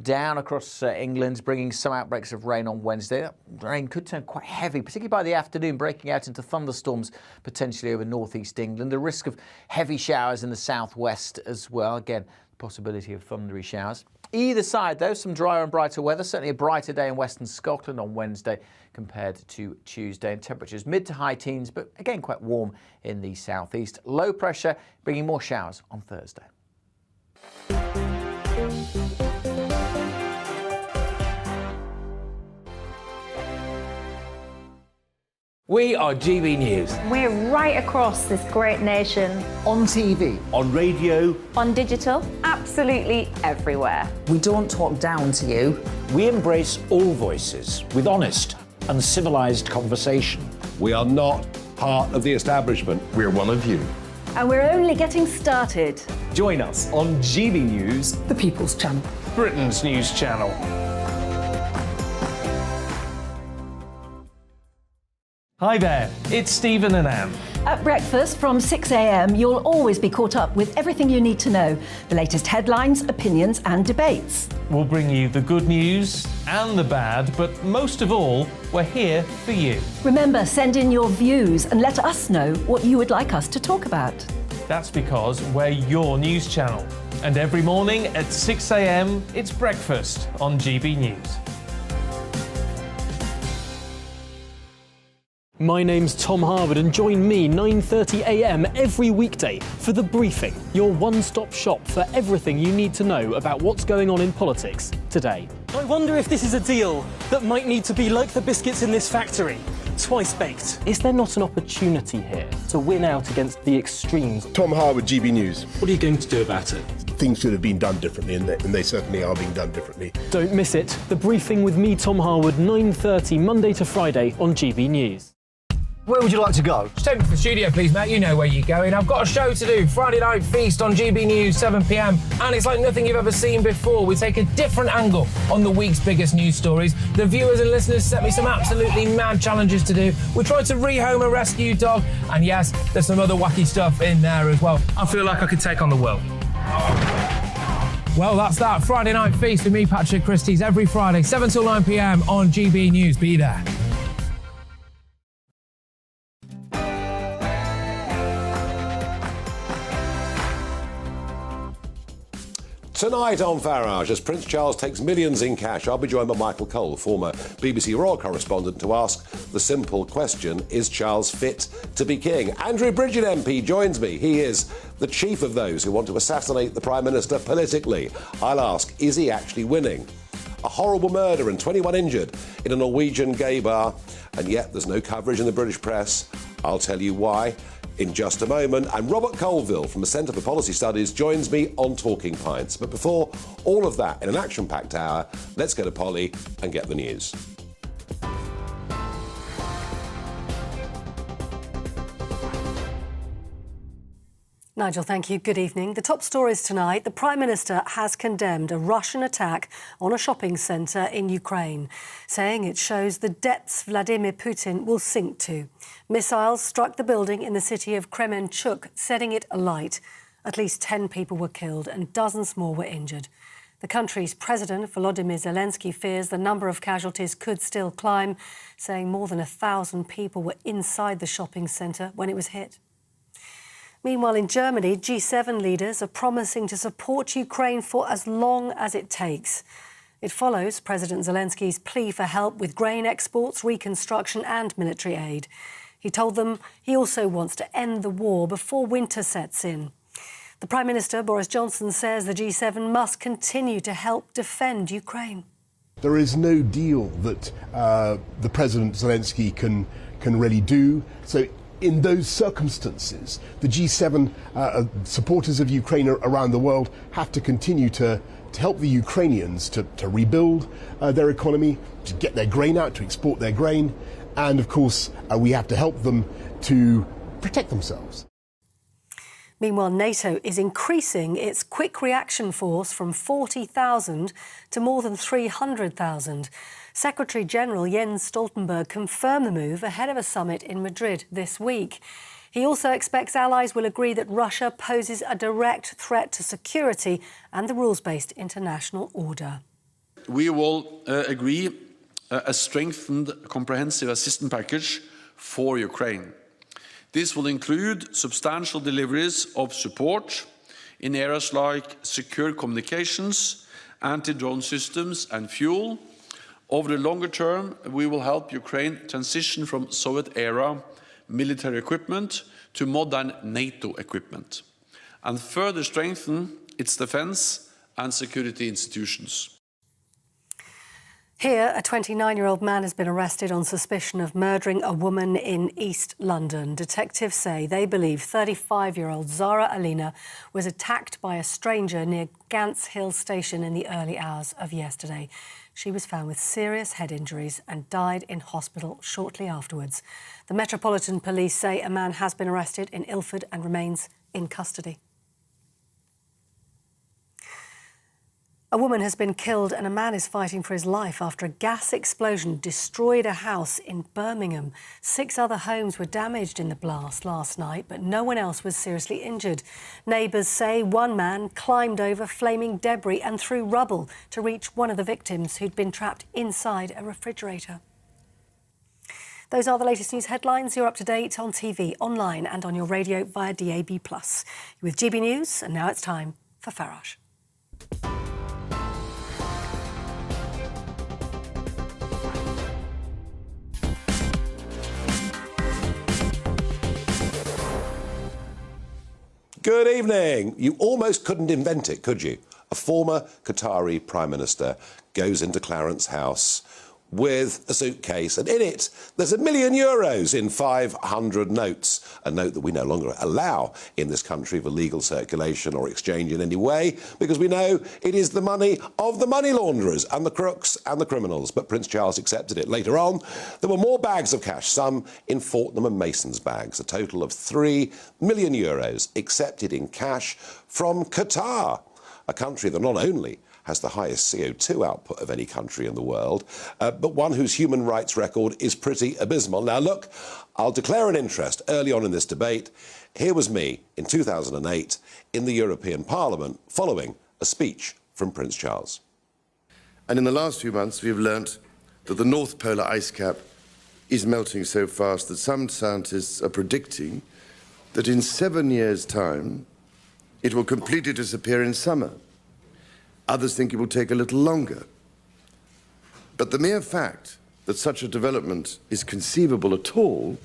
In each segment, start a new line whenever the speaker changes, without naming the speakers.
down across England, bringing some outbreaks of rain on Wednesday. That rain could turn quite heavy, particularly by the afternoon, breaking out into thunderstorms potentially over northeast England. The risk of heavy showers in the southwest as well. Again, possibility of thundery showers. Either side, though, some drier and brighter weather. Certainly a brighter day in western Scotland on Wednesday compared to Tuesday. And temperatures mid to high teens, but again quite warm in the southeast. Low pressure bringing more showers on Thursday.
We are GB News.
We're right across this great nation.
On TV.
On radio.
On digital. Absolutely everywhere.
We don't talk down to you.
We embrace all voices with honest and civilised conversation.
We are not part of the establishment.
We're one of you.
And we're only getting started.
Join us on GB News,
The People's Channel.
Britain's news channel.
Hi there, it's Stephen and Anne.
At breakfast from 6 a.m, you'll always be caught up with everything you need to know, the latest headlines, opinions and debates.
We'll bring you the good news and the bad, but most of all, we're here for you.
Remember, send in your views and let us know what you would like us to talk about.
That's because we're your news channel. And every morning at 6 a.m, it's breakfast on GB News.
My name's Tom Harwood and join me 9:30 a.m. every weekday for The Briefing, your one-stop shop for everything you need to know about what's going on in politics today.
I wonder if this is a deal that might need to be like the biscuits in this factory, twice baked.
Is there not an opportunity here to win out against the extremes?
Tom Harwood, GB News.
What are you going to do about it?
Things should have been done differently, and they certainly are being done differently.
Don't miss it. The Briefing with me, Tom Harwood, 9:30 Monday to Friday on GB News.
Where would you like to go?
Just take me to the studio, please, mate. You know where you're going. I've got a show to do. Friday Night Feast on GB News, 7 p.m. And it's like nothing you've ever seen before. We take a different angle on the week's biggest news stories. The viewers and listeners set me some absolutely mad challenges to do. We tried to rehome a rescue dog. And yes, there's some other wacky stuff in there as well. I feel like I could take on the world. Well, that's that. Friday Night Feast with me, Patrick Christys, every Friday, 7 till 9 p.m. on GB News. Be there.
Tonight on Farage, as Prince Charles takes millions in cash, I'll be joined by Michael Cole, former BBC Royal correspondent, to ask the simple question, is Charles fit to be king? Andrew Bridget MP joins me. He is the chief of those who want to assassinate the Prime Minister politically. I'll ask, is he actually winning? A horrible murder and 21 injured in a Norwegian gay bar, and yet there's no coverage in the British press. I'll tell you why in just a moment. And Robert Colville from the Centre for Policy Studies joins me on Talking Pints. But before all of that, in an action-packed hour, let's go to Polly and get the news.
Nigel, thank you. Good evening. The top stories tonight. The Prime Minister has condemned a Russian attack on a shopping centre in Ukraine, saying it shows the depths Vladimir Putin will sink to. Missiles struck the building in the city of Kremenchuk, setting it alight. At least 10 people were killed and dozens more were injured. The country's President, Volodymyr Zelensky, fears the number of casualties could still climb, saying more than 1,000 people were inside the shopping centre when it was hit. Meanwhile, in Germany, G7 leaders are promising to support Ukraine for as long as it takes. It follows President Zelensky's plea for help with grain exports, reconstruction and military aid. He told them he also wants to end the war before winter sets in. The Prime Minister, Boris Johnson, says the G7 must continue to help defend Ukraine.
There is no deal that the President Zelensky can really do. So in those circumstances, the G7 supporters of Ukraine around the world have to continue to help the Ukrainians to rebuild their economy, to get their grain out, to export their grain. And of course, we have to help them to protect themselves.
Meanwhile, NATO is increasing its quick reaction force from 40,000 to more than 300,000. Secretary-General Jens Stoltenberg confirmed the move ahead of a summit in Madrid this week. He also expects allies will agree that Russia poses a direct threat to security and the rules-based international order.
We will agree a strengthened comprehensive assistance package for Ukraine. This will include substantial deliveries of support in areas like secure communications, anti-drone systems and fuel. Over the longer term, we will help Ukraine transition from Soviet-era military equipment to modern NATO equipment and further strengthen its defence and security institutions.
Here, a 29-year-old man has been arrested on suspicion of murdering a woman in East London. Detectives say they believe 35-year-old Zara Alina was attacked by a stranger near Gants Hill Station in the early hours of yesterday. She was found with serious head injuries and died in hospital shortly afterwards. The Metropolitan Police say a man has been arrested in Ilford and remains in custody. A woman has been killed and a man is fighting for his life after a gas explosion destroyed a house in Birmingham. 6 other homes were damaged in the blast last night, but no one else was seriously injured. Neighbours say one man climbed over flaming debris and threw rubble to reach one of the victims who'd been trapped inside a refrigerator. Those are the latest news headlines. You're up to date on TV, online and on your radio via DAB+. You're with GB News, and now it's time for Farage.
Good evening. You almost couldn't invent it, could you? A former Qatari Prime Minister goes into Clarence House with a suitcase, and in it there's €1 million in 500 notes, a note that we no longer allow in this country for legal circulation or exchange in any way, because we know it is the money of the money launderers and the crooks and the criminals. But Prince Charles accepted it. Later on, there were more bags of cash, some in Fortnum and Mason's bags, a total of €3 million accepted in cash from Qatar, a country that not only has the highest CO2 output of any country in the world, but one whose human rights record is pretty abysmal. Now, look, I'll declare an interest early on in this debate. Here was me in 2008 in the European Parliament following a speech from Prince Charles.
And in the last few months, we've learnt that the North Polar ice cap is melting so fast that some scientists are predicting that in 7 years' time, it will completely disappear in summer. Others think it will take a little longer. But the mere fact that such a development is conceivable at all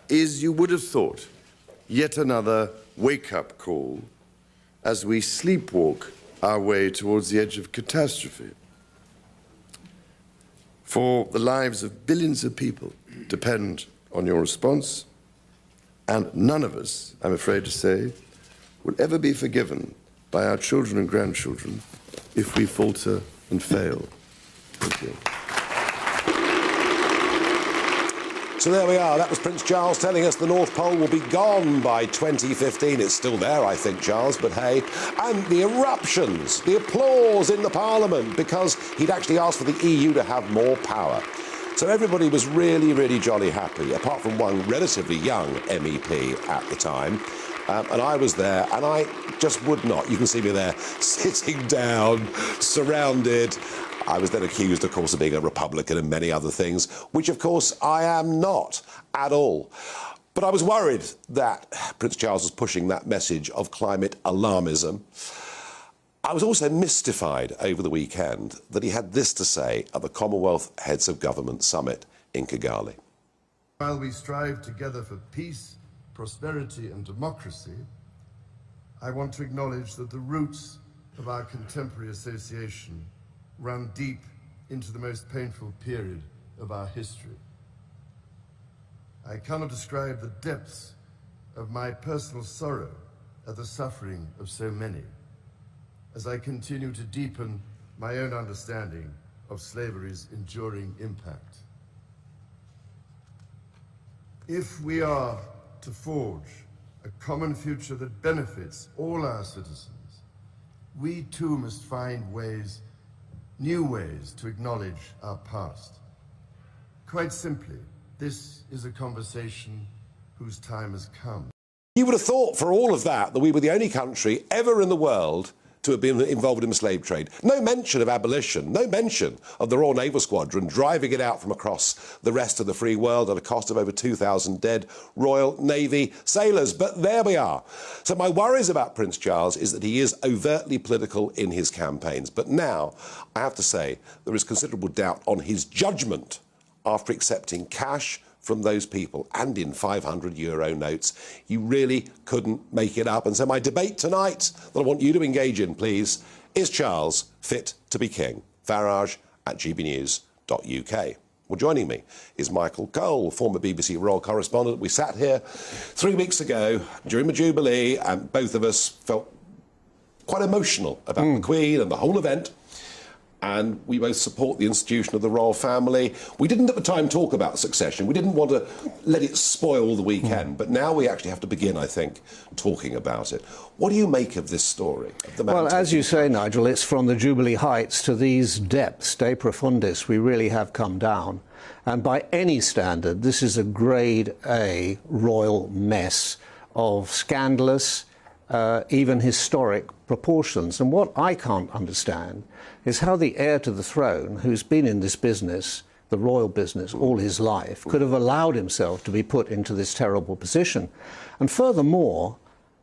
is, you would have thought, yet another wake-up call as we sleepwalk our way towards the edge of catastrophe. For the lives of billions of people depend on your response, and none of us, I'm afraid to say, will ever be forgiven by our children and grandchildren if we falter and fail. Thank you.
So there we are. That was Prince Charles telling us the North Pole will be gone by 2015. It's still there, I think, Charles, but hey. And the eruptions, the applause in the Parliament, because he'd actually asked for the EU to have more power. So everybody was really, really jolly happy, apart from one relatively young MEP at the time. And I was there, and I just would not. You can see me there, sitting down, surrounded. I was then accused, of course, of being a Republican and many other things, which, of course, I am not at all. But I was worried that Prince Charles was pushing that message of climate alarmism. I was also mystified over the weekend that he had this to say at the Commonwealth Heads of Government Summit in Kigali.
While we strive together for peace, prosperity and democracy, I want to acknowledge that the roots of our contemporary association run deep into the most painful period of our history. I cannot describe the depths of my personal sorrow at the suffering of so many, as I continue to deepen my own understanding of slavery's enduring impact. If we are to forge a common future that benefits all our citizens, we too must find ways, new ways, to acknowledge our past. Quite simply, this is a conversation whose time has come.
You would have thought for all of that we were the only country ever in the world to have been involved in the slave trade. No mention of abolition, no mention of the Royal Naval Squadron driving it out from across the rest of the free world at a cost of over 2,000 dead Royal Navy sailors. But there we are. So my worries about Prince Charles is that he is overtly political in his campaigns. But now, I have to say, there is considerable doubt on his judgment after accepting cash from those people, and in €500 notes. You really couldn't make it up. And so my debate tonight that I want you to engage in, please, is Charles fit to be king? Farage at gbnews.uk. Well, joining me is Michael Cole, former BBC royal correspondent. We sat here 3 weeks ago during the Jubilee, and both of us felt quite emotional about the Queen and the whole event. And we both support the institution of the royal family. We didn't at the time talk about succession. We didn't want to let it spoil the weekend. But now we actually have to begin, I think, talking about it. What do you make of this story?
Well, as you say, Nigel, it's from the Jubilee heights to these depths, de profundis, we really have come down. And by any standard, this is a grade A royal mess of scandalous, even historic proportions. And what I can't understand is how the heir to the throne, who's been in this business, the royal business, all his life, could have allowed himself to be put into this terrible position. And furthermore,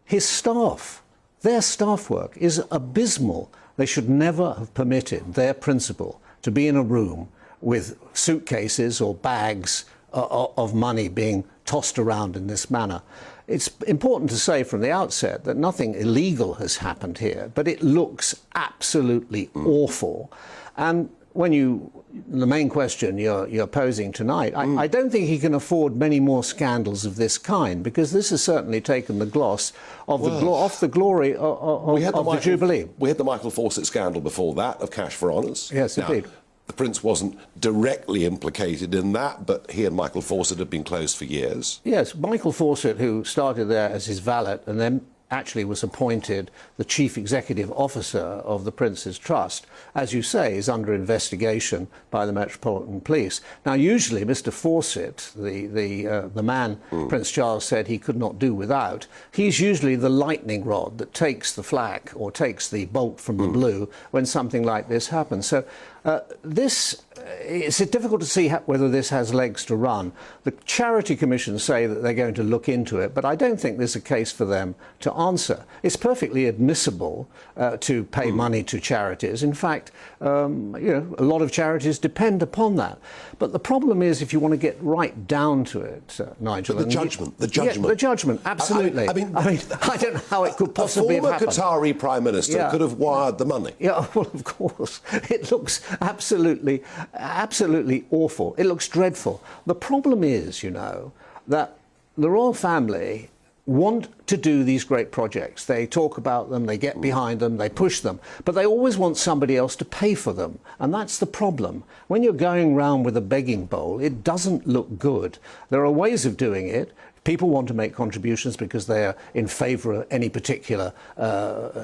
his staff, their staff work is abysmal. They should never have permitted their principal to be in a room with suitcases or bags of money being tossed around in this manner. It's important to say from the outset that nothing illegal has happened here, but it looks absolutely awful. And the main question you're posing tonight, I don't think he can afford many more scandals of this kind, because this has certainly taken the gloss of off the glory of the Jubilee.
We had the Michael Fawcett scandal before that, of cash for honours.
Yes, indeed.
The Prince wasn't directly implicated in that, but he and Michael Fawcett had been close for years.
Yes, Michael Fawcett, who started there as his valet and then actually was appointed the chief executive officer of the Prince's Trust, as you say, is under investigation by the Metropolitan Police. Now, usually Mr. Fawcett, the man Prince Charles said he could not do without, he's usually the lightning rod that takes the flak or takes the bolt from the blue when something like this happens. So it's difficult to see whether this has legs to run. The charity commissions say that they're going to look into it, but I don't think there's a case for them to answer. It's perfectly admissible to pay money to charities. In fact, a lot of charities depend upon that. But the problem is, if you want to get right down to it, Nigel,
the judgment,
Yeah, the judgment, absolutely. I mean, I don't know how it could possibly have happened.
A former Qatari Prime Minister could have wired the money.
Yeah, well, of course. It looks absolutely awful. It looks dreadful. The problem is, that the royal family want to do these great projects. They talk about them, they get behind them, they push them, but they always want somebody else to pay for them. And that's the problem. When you're going round with a begging bowl, it doesn't look good. There are ways of doing it. People want to make contributions because they're in favour of any particular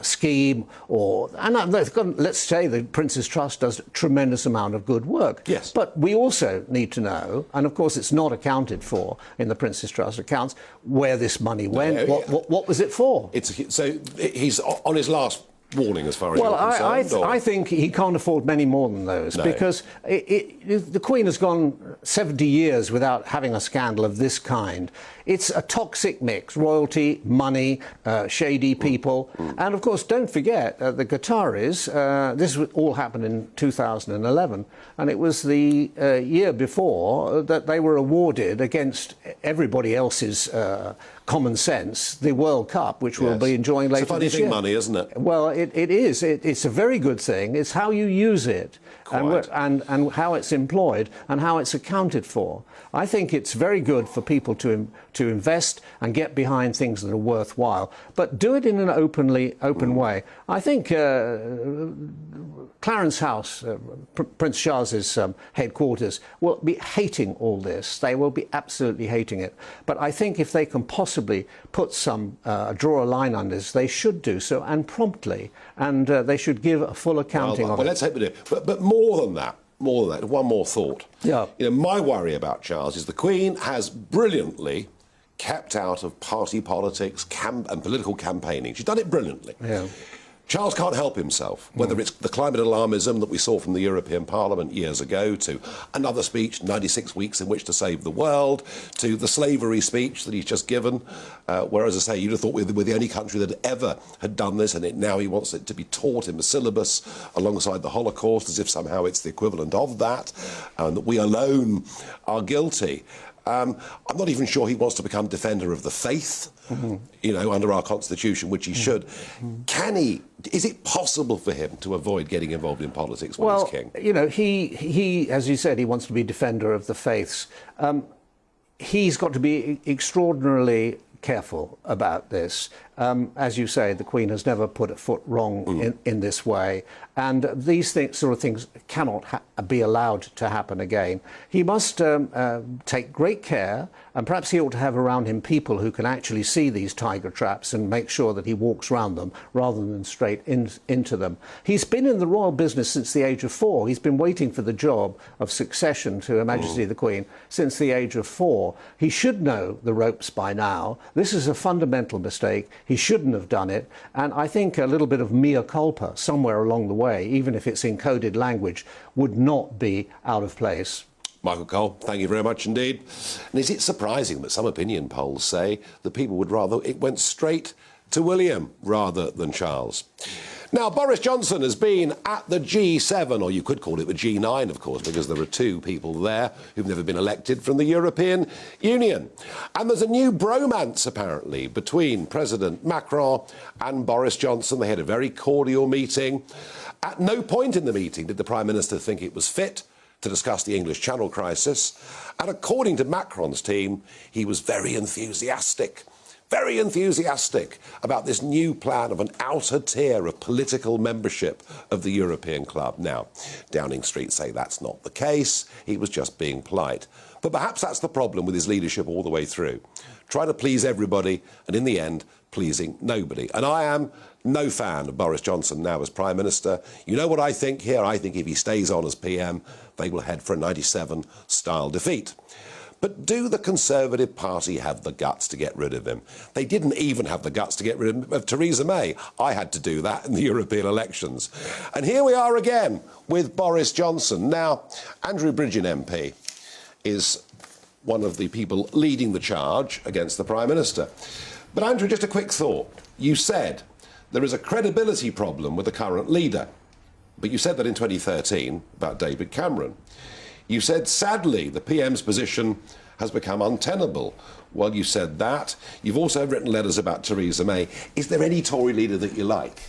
scheme, and let's say the Prince's Trust does a tremendous amount of good work.
Yes.
But we also need to know, and of course it's not accounted for in the Prince's Trust accounts, where this money went, what was it for?
So he's on his last warning, as far as you're concerned?
I think he can't afford many more than those, because the Queen has gone 70 years without having a scandal of this kind. It's a toxic mix: royalty, money, shady people, and of course, don't forget the Qataris. This all happened in 2011, and it was the year before that they were awarded, against everybody else's common sense, the World Cup, which we'll be enjoying later this year.
It's a funny thing, money, isn't it?
Well, it is. It's a very good thing. It's how you use it, and how it's employed, and how it's accounted for. I think it's very good for people to invest and get behind things that are worthwhile, but do it in an open way. I think Clarence House, Prince Charles's headquarters, will be hating all this. They will be absolutely hating it. But I think if they can possibly put draw a line under this, they should do so, and promptly, and they should give a full accounting of it.
Well, let's hope they do. But more than that, one more thought.
Yeah.
My worry about Charles is the Queen has brilliantly kept out of party politics and political campaigning. She's done it brilliantly.
Yeah.
Charles can't help himself, whether it's the climate alarmism that we saw from the European Parliament years ago, to another speech, 96 weeks in which to save the world, to the slavery speech that he's just given, where, as I say, you'd have thought we were the only country that ever had done this, and now he wants it to be taught in the syllabus alongside the Holocaust, as if somehow it's the equivalent of that, and that we alone are guilty. I'm not even sure he wants to become defender of the faith, you know, under our constitution, which he should. Can he? Is it possible for him to avoid getting involved in politics when he's king?
You know, he, as you said, he wants to be defender of the faiths. He's got to be extraordinarily careful about this. As you say, the Queen has never put a foot wrong in this way, and these sort of things cannot be allowed to happen again. He must take great care, and perhaps he ought to have around him people who can actually see these tiger traps and make sure that he walks around them rather than straight into them. He's been in the royal business since the age of 4. He's been waiting for the job of succession to Her Majesty the Queen since the age of 4. He should know the ropes by now. This is a fundamental mistake. He shouldn't have done it, and I think a little bit of mea culpa somewhere along the way, even if it's in coded language, would not be out of place.
Michael Cole, thank you very much indeed. And is it surprising that some opinion polls say that people would rather it went straight to William rather than Charles? Now, Boris Johnson has been at the G7, or you could call it the G9, of course, because there are 2 people there who've never been elected from the European Union. And there's a new bromance, apparently, between President Macron and Boris Johnson. They had a very cordial meeting. At no point in the meeting did the Prime Minister think it was fit to discuss the English Channel crisis. And according to Macron's team, he was very enthusiastic about this new plan of an outer tier of political membership of the European club. Now, Downing Street say that's not the case. He was just being polite. But perhaps that's the problem with his leadership all the way through. Trying to please everybody and, in the end, pleasing nobody. And I am no fan of Boris Johnson now as Prime Minister. You know what I think here? I think if he stays on as PM, they will head for a 97-style defeat. But do the Conservative Party have the guts to get rid of him? They didn't even have the guts to get rid of Theresa May. I had to do that in the European elections. And here we are again with Boris Johnson. Now, Andrew Bridgen MP is one of the people leading the charge against the Prime Minister. But Andrew, just a quick thought. You said there is a credibility problem with the current leader. But you said that in 2013 about David Cameron. You said, sadly, the PM's position has become untenable. Well, you said that. You've also written letters about Theresa May. Is there any Tory leader that you like?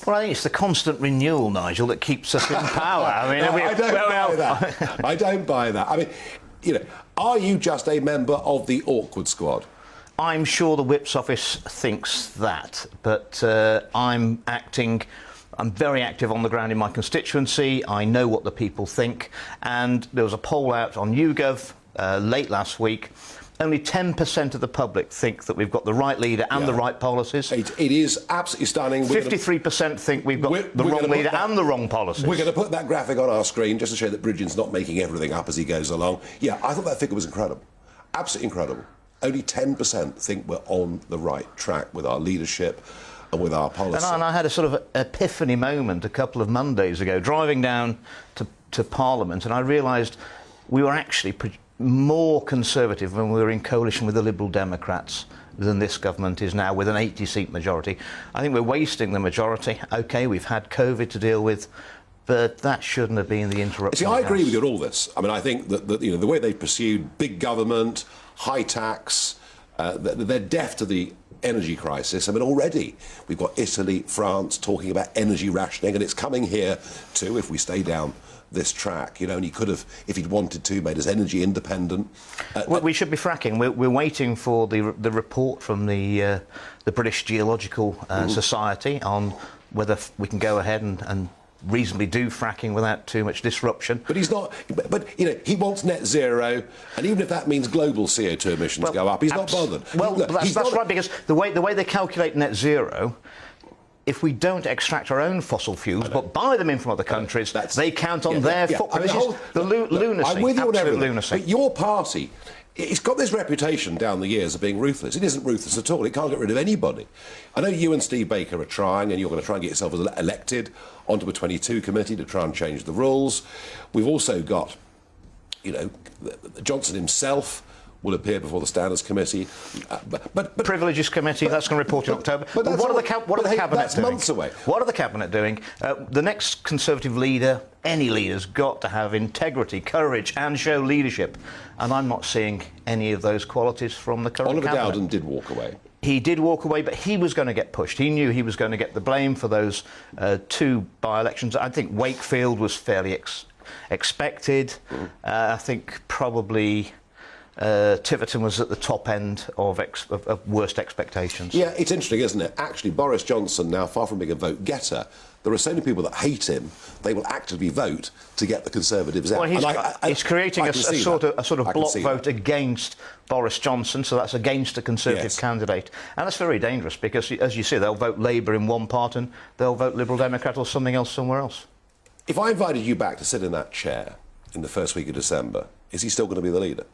Well, I think it's the constant renewal, Nigel, that keeps us in power. I mean,
no, I don't buy that. I don't buy that. I mean, you know, are you just a member of the awkward squad?
I'm sure the Whip's office thinks that, but I'm very active on the ground in my constituency. I know what the people think. And there was a poll out on YouGov late last week. Only 10% of the public think that we've got the right leader and the right policies.
It is absolutely stunning.
53% think we've got the wrong leader and the wrong policies.
We're going to put that graphic on our screen just to show that Bridgen's not making everything up as he goes along. Yeah, I thought that figure was incredible. Absolutely incredible. Only 10% think we're on the right track with our leadership and with our policy.
And I had a sort of epiphany moment a couple of Mondays ago, driving down to Parliament, and I realised we were actually more Conservative when we were in coalition with the Liberal Democrats than this government is now, with an 80-seat majority. I think we're wasting the majority. OK, we've had COVID to deal with, but that shouldn't have been the interruption.
See, I agree with you on all this. I mean, I think that you know, the way they pursued big government, high tax, they're deaf to the energy crisis. I mean, already we've got Italy, France talking about energy rationing, and it's coming here too if we stay down this track, you know, and he could have, if he'd wanted to, made us energy independent.
We should be fracking. We're waiting for the report from the British Geological Society on whether we can go ahead and reasonably do fracking without too much disruption.
But he's not. But you know, he wants net zero, and even if that means global CO2 emissions go up, he's not bothered.
Well, that's right, because the way they calculate net zero, if we don't extract our own fossil fuels but buy them in from other countries, they count on their footprint.
I mean,
lunacy.
I'm with you on everything.
Lunacy.
But your party it's got this reputation down the years of being ruthless. It isn't ruthless at all. It can't get rid of anybody. I know you and Steve Baker are trying, and you're going to try and get yourself elected onto a 22 committee to try and change the rules. We've also got, you know, Johnson himself will appear before the Standards Committee. But
Privileges Committee, that's going to report in October. But what are the Cabinet
that's
doing?
Months away.
What are the Cabinet doing? The next Conservative leader, any leader's got to have integrity, courage and show leadership. And I'm not seeing any of those qualities from the current
Oliver
Cabinet.
Dowden did walk away.
He did walk away, but he was going to get pushed. He knew he was going to get the blame for those 2 by-elections. I think Wakefield was fairly expected. I think probably Tiverton was at the top end of worst expectations.
Yeah, it's interesting, isn't it? Actually, Boris Johnson, now far from being a vote-getter, there are so many people that hate him, they will actively vote to get the Conservatives out.
Well, he's creating a sort of block vote against Boris Johnson, so that's against a Conservative candidate. And that's very dangerous because, as you say, they'll vote Labour in one part and they'll vote Liberal Democrat or something else somewhere else.
If I invited you back to sit in that chair in the first week of December, is he still going to be the leader?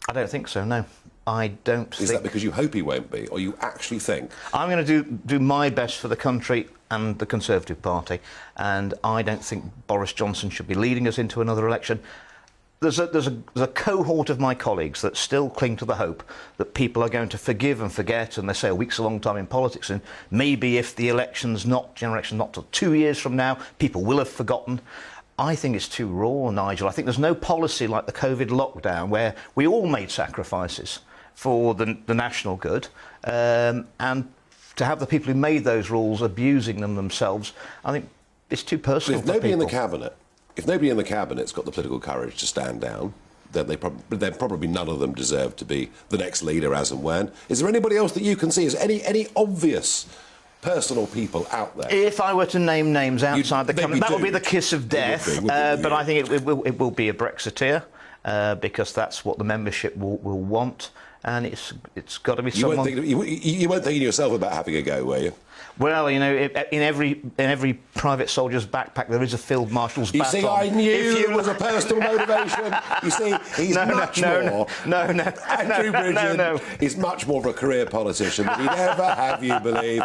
I don't think so, no. I don't think...
Is that because you hope he won't be, or you actually think?
I'm going to do my best for the country and the Conservative Party, and I don't think Boris Johnson should be leading us into another election. There's a cohort of my colleagues that still cling to the hope that people are going to forgive and forget, and they say a week's a long time in politics, and maybe if the election's not till 2 years from now, people will have forgotten. I think it's too raw, Nigel. I think there's no policy like the COVID lockdown where we all made sacrifices for the national good, and to have the people who made those rules abusing them themselves, I think it's too personal for people.
If nobody in the cabinet's got the political courage to stand down, then probably none of them deserve to be the next leader as and when. Is there anybody else that you can see? Is any obvious personal people out there?
If I were to name names outside the cabinet, that would be the kiss of death. But I think it will be a Brexiteer because that's what the membership will want, and it's got to be someone.
You weren't thinking yourself about having a go, were you?
Well, you know, in every private soldier's backpack there is a field marshal's baton.
You see, I knew there was a personal motivation. You see, he's much more. Andrew Bridgen is much more of a career politician than he'd ever have you believe.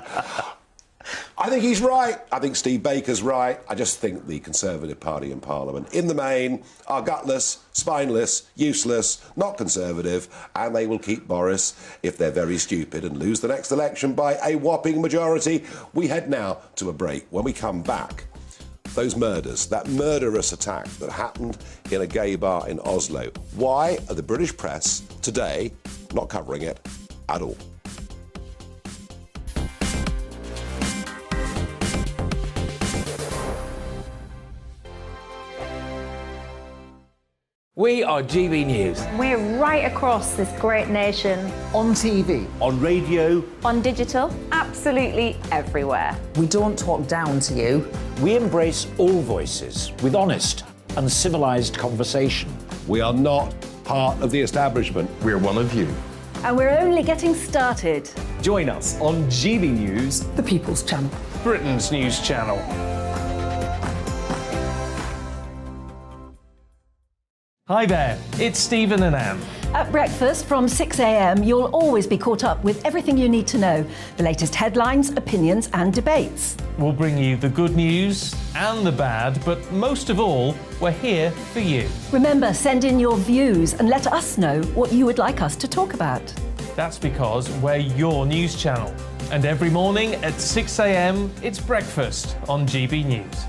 I think he's right. I think Steve Baker's right. I just think the Conservative Party in Parliament, in the main, are gutless, spineless, useless, not Conservative, and they will keep Boris if they're very stupid and lose the next election by a whopping majority. We head now to a break. When we come back, those murders, that murderous attack that happened in a gay bar in Oslo. Why are the British press today not covering it at all?
We are GB News.
We're right across this great nation.
On TV.
On radio.
On digital. Absolutely everywhere.
We don't talk down to you.
We embrace all voices with honest and civilised conversation.
We are not part of the establishment.
We're one of you.
And we're only getting started.
Join us on GB News,
the People's Channel.
Britain's news channel. Hi there, it's Stephen and Anne.
At breakfast from 6 a.m, you'll always be caught up with everything you need to know, the latest headlines, opinions and debates.
We'll bring you the good news and the bad, but most of all, we're here for you.
Remember, send in your views and let us know what you would like us to talk about.
That's because we're your news channel. And every morning at 6 a.m, it's breakfast on GB News.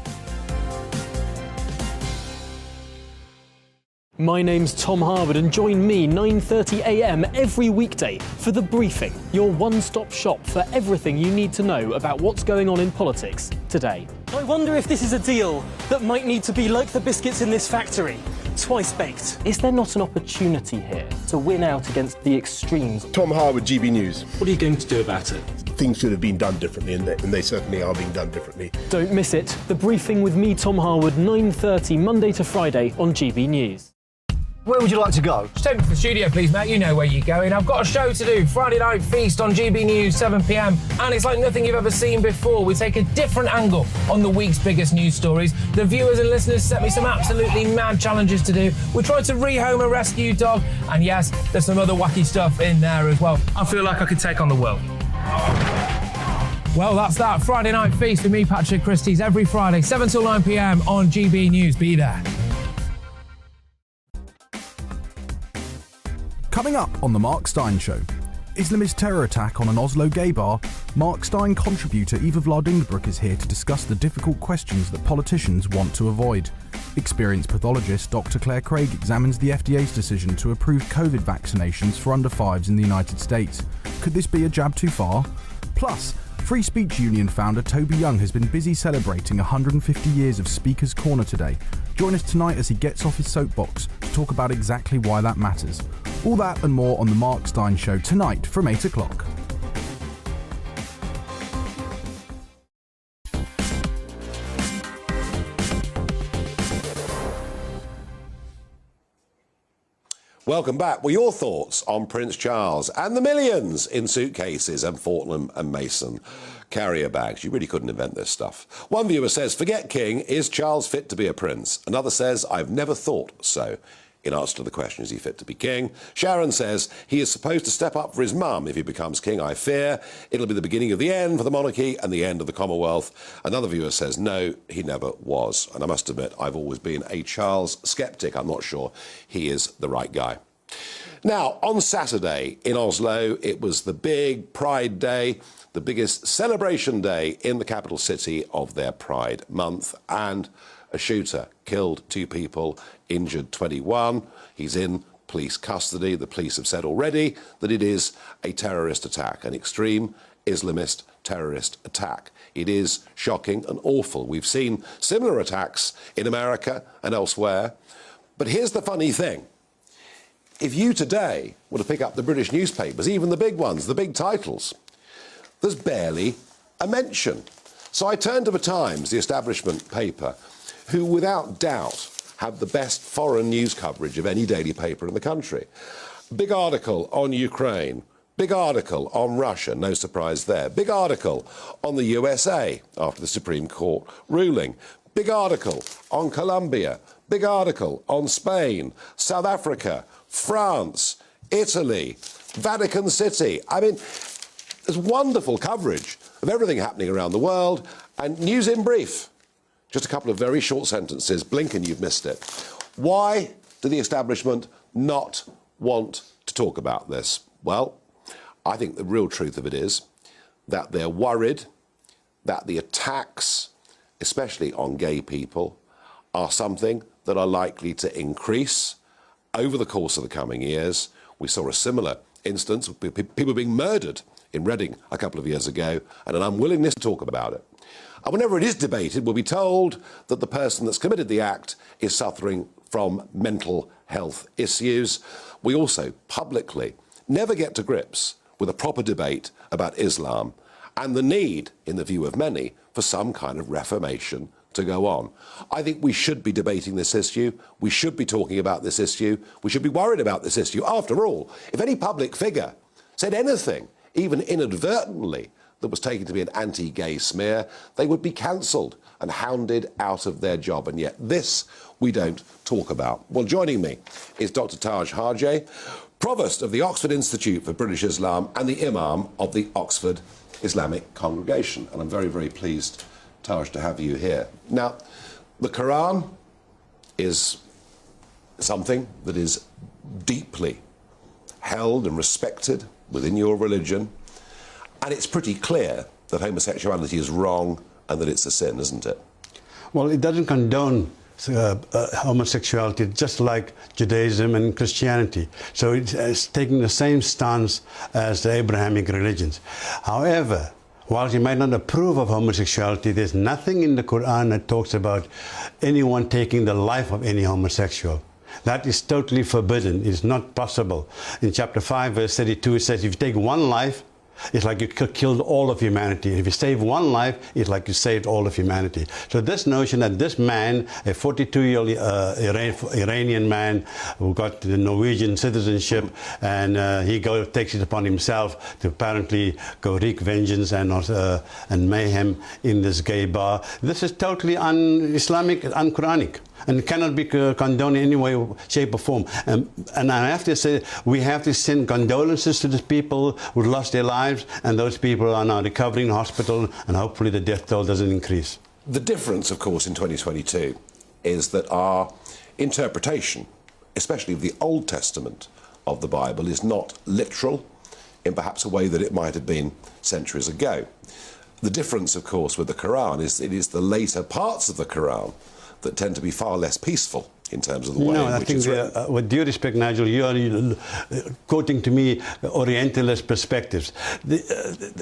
My name's Tom Harwood and join me 9:30 a.m. every weekday for The Briefing, your one-stop shop for everything you need to know about what's going on in politics today.
I wonder if this is a deal that might need to be like the biscuits in this factory, twice baked.
Is there not an opportunity here to win out against the extremes?
Tom Harwood, GB News.
What are you going to do about it?
Things should have been done differently, and they certainly are being done differently.
Don't miss it. The Briefing with me, Tom Harwood, 9:30 Monday to Friday on GB News.
Where would you like to go?
Just take me to the studio, please, mate. You know where you're going. I've got a show to do. Friday Night Feast on GB News, 7 p.m. And it's like nothing you've ever seen before. We take a different angle on the week's biggest news stories. The viewers and listeners set me some absolutely mad challenges to do. We tried to rehome a rescue dog. And yes, there's some other wacky stuff in there as well. I feel like I could take on the world. Well, that's that. Friday Night Feast with me, Patrick Christys, every Friday, 7 till 9 p.m. on GB News. Be there.
Coming up on The Mark Steyn Show, Islamist terror attack on an Oslo gay bar. Mark Steyn contributor Eva Vladingbrook is here to discuss the difficult questions that politicians want to avoid. Experienced pathologist Dr. Claire Craig examines the FDA's decision to approve COVID vaccinations for under 5s in the United States. Could this be a jab too far? Plus, Free Speech Union founder Toby Young has been busy celebrating 150 years of Speaker's Corner today. Join us tonight as he gets off his soapbox to talk about exactly why that matters. All that and more on The Mark Steyn Show tonight from 8 o'clock.
Welcome back. Well, your thoughts on Prince Charles and the millions in suitcases and Fortnum and Mason carrier bags. You really couldn't invent this stuff. One viewer says, forget King, is Charles fit to be a prince? Another says, I've never thought so. In answer to the question, is he fit to be king? Sharon says, he is supposed to step up for his mum if he becomes king, I fear. It'll be the beginning of the end for the monarchy and the end of the Commonwealth. Another viewer says, no, he never was. And I must admit, I've always been a Charles sceptic. I'm not sure he is the right guy. Now, on Saturday in Oslo, it was the big Pride Day, the biggest celebration day in the capital city of their Pride month, and a shooter killed 2 people, injured 21. He's in police custody. The police have said already that it is a terrorist attack, an extreme Islamist terrorist attack. It is shocking and awful. We've seen similar attacks in America and elsewhere. But here's the funny thing. If you today were to pick up the British newspapers, even the big ones, the big titles, there's barely a mention. So I turned to the Times, the establishment paper, who without doubt have the best foreign news coverage of any daily paper in the country. Big article on Ukraine, big article on Russia, no surprise there. Big article on the USA after the Supreme Court ruling. Big article on Colombia, big article on Spain, South Africa, France, Italy, Vatican City. I mean, there's wonderful coverage of everything happening around the world, and news in brief. Just a couple of very short sentences. Blink and you've missed it. Why do the establishment not want to talk about this? Well, I think the real truth of it is that they're worried that the attacks, especially on gay people, are something that are likely to increase over the course of the coming years. We saw a similar instance of people being murdered in Reading a couple of years ago, and an unwillingness to talk about it. And whenever it is debated, we'll be told that the person that's committed the act is suffering from mental health issues. We also publicly never get to grips with a proper debate about Islam and the need, in the view of many, for some kind of reformation to go on. I think we should be debating this issue. We should be talking about this issue. We should be worried about this issue. After all, if any public figure said anything, even inadvertently, that was taken to be an anti-gay smear, they would be cancelled and hounded out of their job. And yet this we don't talk about. Well, joining me is Dr. Taj Harje, Provost of the Oxford Institute for British Islam and the Imam of the Oxford Islamic Congregation. And I'm very, very pleased, Taj, to have you here. Now, the Quran is something that is deeply held and respected within your religion. And it's pretty clear that homosexuality is wrong and that it's a sin, isn't it?
Well, it doesn't condone homosexuality, just like Judaism and Christianity. So it's taking the same stance as the Abrahamic religions. However, while you might not approve of homosexuality, there's nothing in the Quran that talks about anyone taking the life of any homosexual. That is totally forbidden. It's not possible. In chapter 5, verse 32, it says, if you take one life, it's like you killed all of humanity. If you save one life, it's like you saved all of humanity. So this notion that this man, a 42-year-old Iranian man who got the Norwegian citizenship, and he takes it upon himself to apparently go wreak vengeance and mayhem in this gay bar, this is totally un-Islamic, un-Quranic, and cannot be condoned in any way, shape or form. And I have to say, we have to send condolences to the people who lost their lives, and those people are now recovering in hospital, and hopefully the death toll doesn't increase.
The difference, of course, in 2022 is that our interpretation, especially of the Old Testament of the Bible, is not literal in perhaps a way that it might have been centuries ago. The difference, of course, with the Quran is it is the later parts of the Quran that tend to be far less peaceful in terms of the way in which it's written.
No, I think, with due respect, Nigel, you are quoting to me Orientalist perspectives.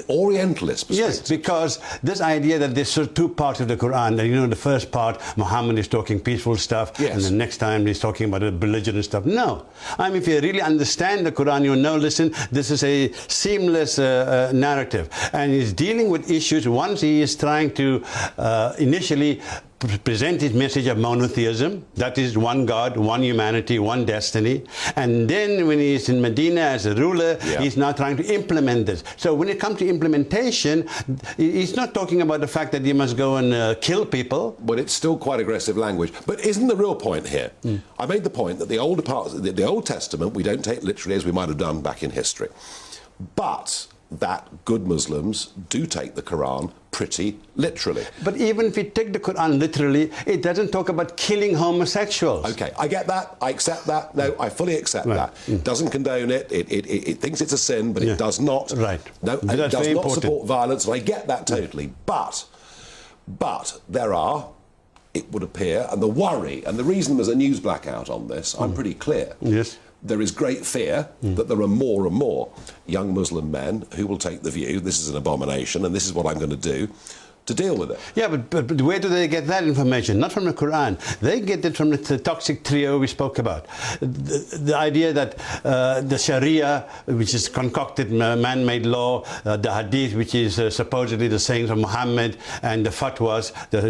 Orientalist perspectives?
Yes, because this idea that there's two parts of the Quran, that, you know, the first part, Muhammad is talking peaceful stuff, yes, and the next time he's talking about belligerent stuff. No. I mean, if you really understand the Quran, you know, listen, this is a seamless narrative. And he's dealing with issues. Once he is trying to initially present his message of monotheism, that is one God, one humanity, one destiny. And then when he's in Medina as a ruler, he's now trying to implement this. So when it comes to implementation, he's not talking about the fact that you must go and kill people.
But it's still quite aggressive language. But isn't the real point here? I made the point that the older parts, the Old Testament, we don't take literally as we might have done back in history. But that good Muslims do take the Quran pretty literally.
But even if you take the Quran literally, it doesn't talk about killing homosexuals.
Okay, I get that, I accept that, no, I fully accept that. It doesn't condone it, it thinks it's a sin, but it does not.
Right.
No, it does not support violence, and I get that totally. But there are, it would appear, and the worry, and the reason there's a news blackout on this, I'm pretty clear.
Yes.
There is great fear that there are more and more young Muslim men who will take the view, this is an abomination and this is what I'm going to do, to deal with it.
Yeah, but where do they get that information? Not from the Quran. They get it from the toxic trio we spoke about. The idea that the Sharia, which is concocted man-made law, the Hadith, which is supposedly the sayings of Muhammad, and the fatwas, the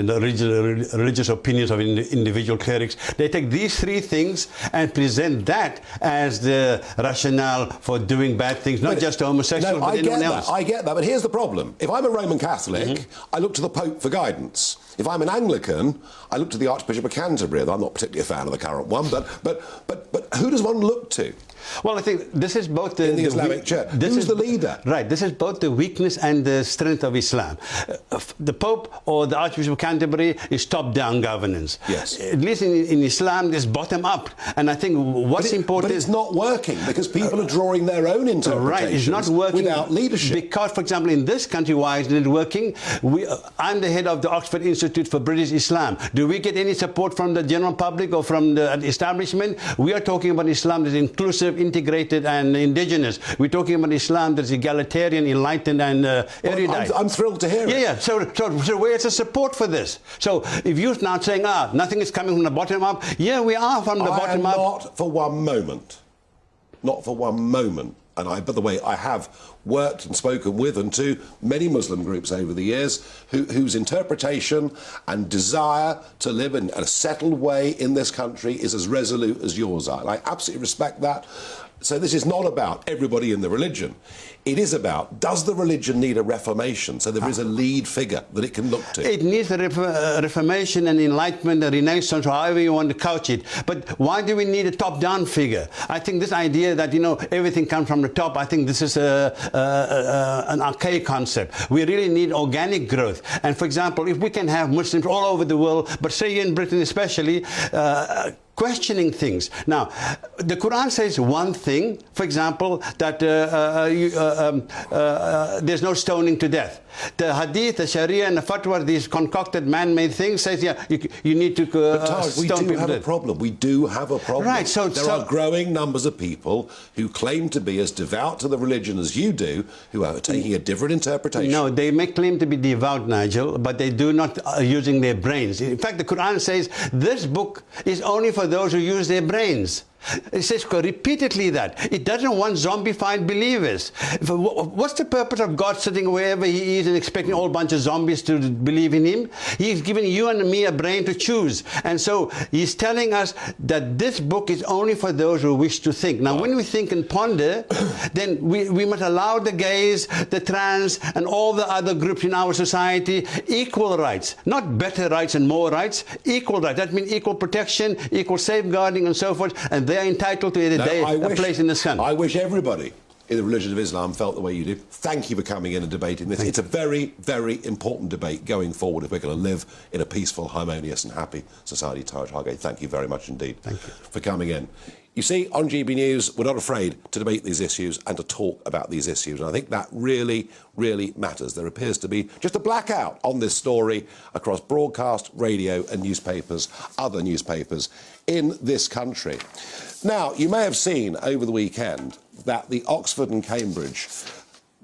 religious opinions of individual clerics, they take these three things and present that as the rationale for doing bad things, not just homosexual, but anyone else.
I get that, but here's the problem. If I'm a Roman Catholic, I look to the Pope for guidance. If I'm an Anglican, I look to the Archbishop of Canterbury. I'm not particularly a fan of the current one, but who does one look to?
Well, I think this is both the
Islamic Church. Who's the leader?
Right. This is both the weakness and the strength of Islam. The Pope or the Archbishop of Canterbury is top-down governance.
Yes.
At least in Islam, it's bottom-up. And I think what's important
is... But it's not working because people are drawing their own interpretations.
Right. It's not working
without leadership.
Because, for example, in this country, why isn't it working? I'm the head of the Oxford Institute for British Islam. Do we get any support from the general public or from the establishment? We are talking about Islam that is inclusive, integrated and indigenous. We're talking about Islam that's egalitarian, enlightened and erudite.
I'm thrilled to hear it.
Yeah. So where's the support for this? So if you're now saying, nothing is coming from the bottom up, yeah, we are from the bottom up.
Not for one moment. Not for one moment. And by the way, I have worked and spoken with and to many Muslim groups over the years whose interpretation and desire to live in a settled way in this country is as resolute as yours are. And I absolutely respect that. So this is not about everybody in the religion. It is about, does the religion need a reformation so there is a lead figure that it can look to?
It needs a reformation and enlightenment, a renaissance, however you want to couch it. But why do we need a top-down figure? I think this idea that, everything comes from the top, I think this is an archaic concept. We really need organic growth. And for example, if we can have Muslims all over the world, but say in Britain especially, questioning things. Now, the Quran says one thing, for example, that there's no stoning to death. The Hadith, the Sharia, and the Fatwa, these concocted man-made things, says, you need to
we do have a problem. We do have a problem.
Right,
there are growing numbers of people who claim to be as devout to the religion as you do, who are taking a different interpretation.
No, they may claim to be devout, Nigel, but they do not using their brains. In fact, the Quran says this book is only for those who use their brains. It says repeatedly that. It doesn't want zombified believers. What's the purpose of God sitting wherever he is and expecting a whole bunch of zombies to believe in him? He's given you and me a brain to choose. And so he's telling us that this book is only for those who wish to think. Now, when we think and ponder, then we must allow the gays, the trans, and all the other groups in our society equal rights. Not better rights and more rights, equal rights. That means equal protection, equal safeguarding, and so forth. And they are entitled to a place in the sun.
I wish everybody in the religion of Islam felt the way you do. Thank you for coming in and debating this. It's a very, very important debate going forward if we're going to live in a peaceful, harmonious and happy society. Taj Hargate, thank you very much indeed for coming in. You see, on GB News, we're not afraid to debate these issues and to talk about these issues. And I think that really, really matters. There appears to be just a blackout on this story across broadcast, radio and newspapers, other newspapers in this country. Now, you may have seen over the weekend that the Oxford and Cambridge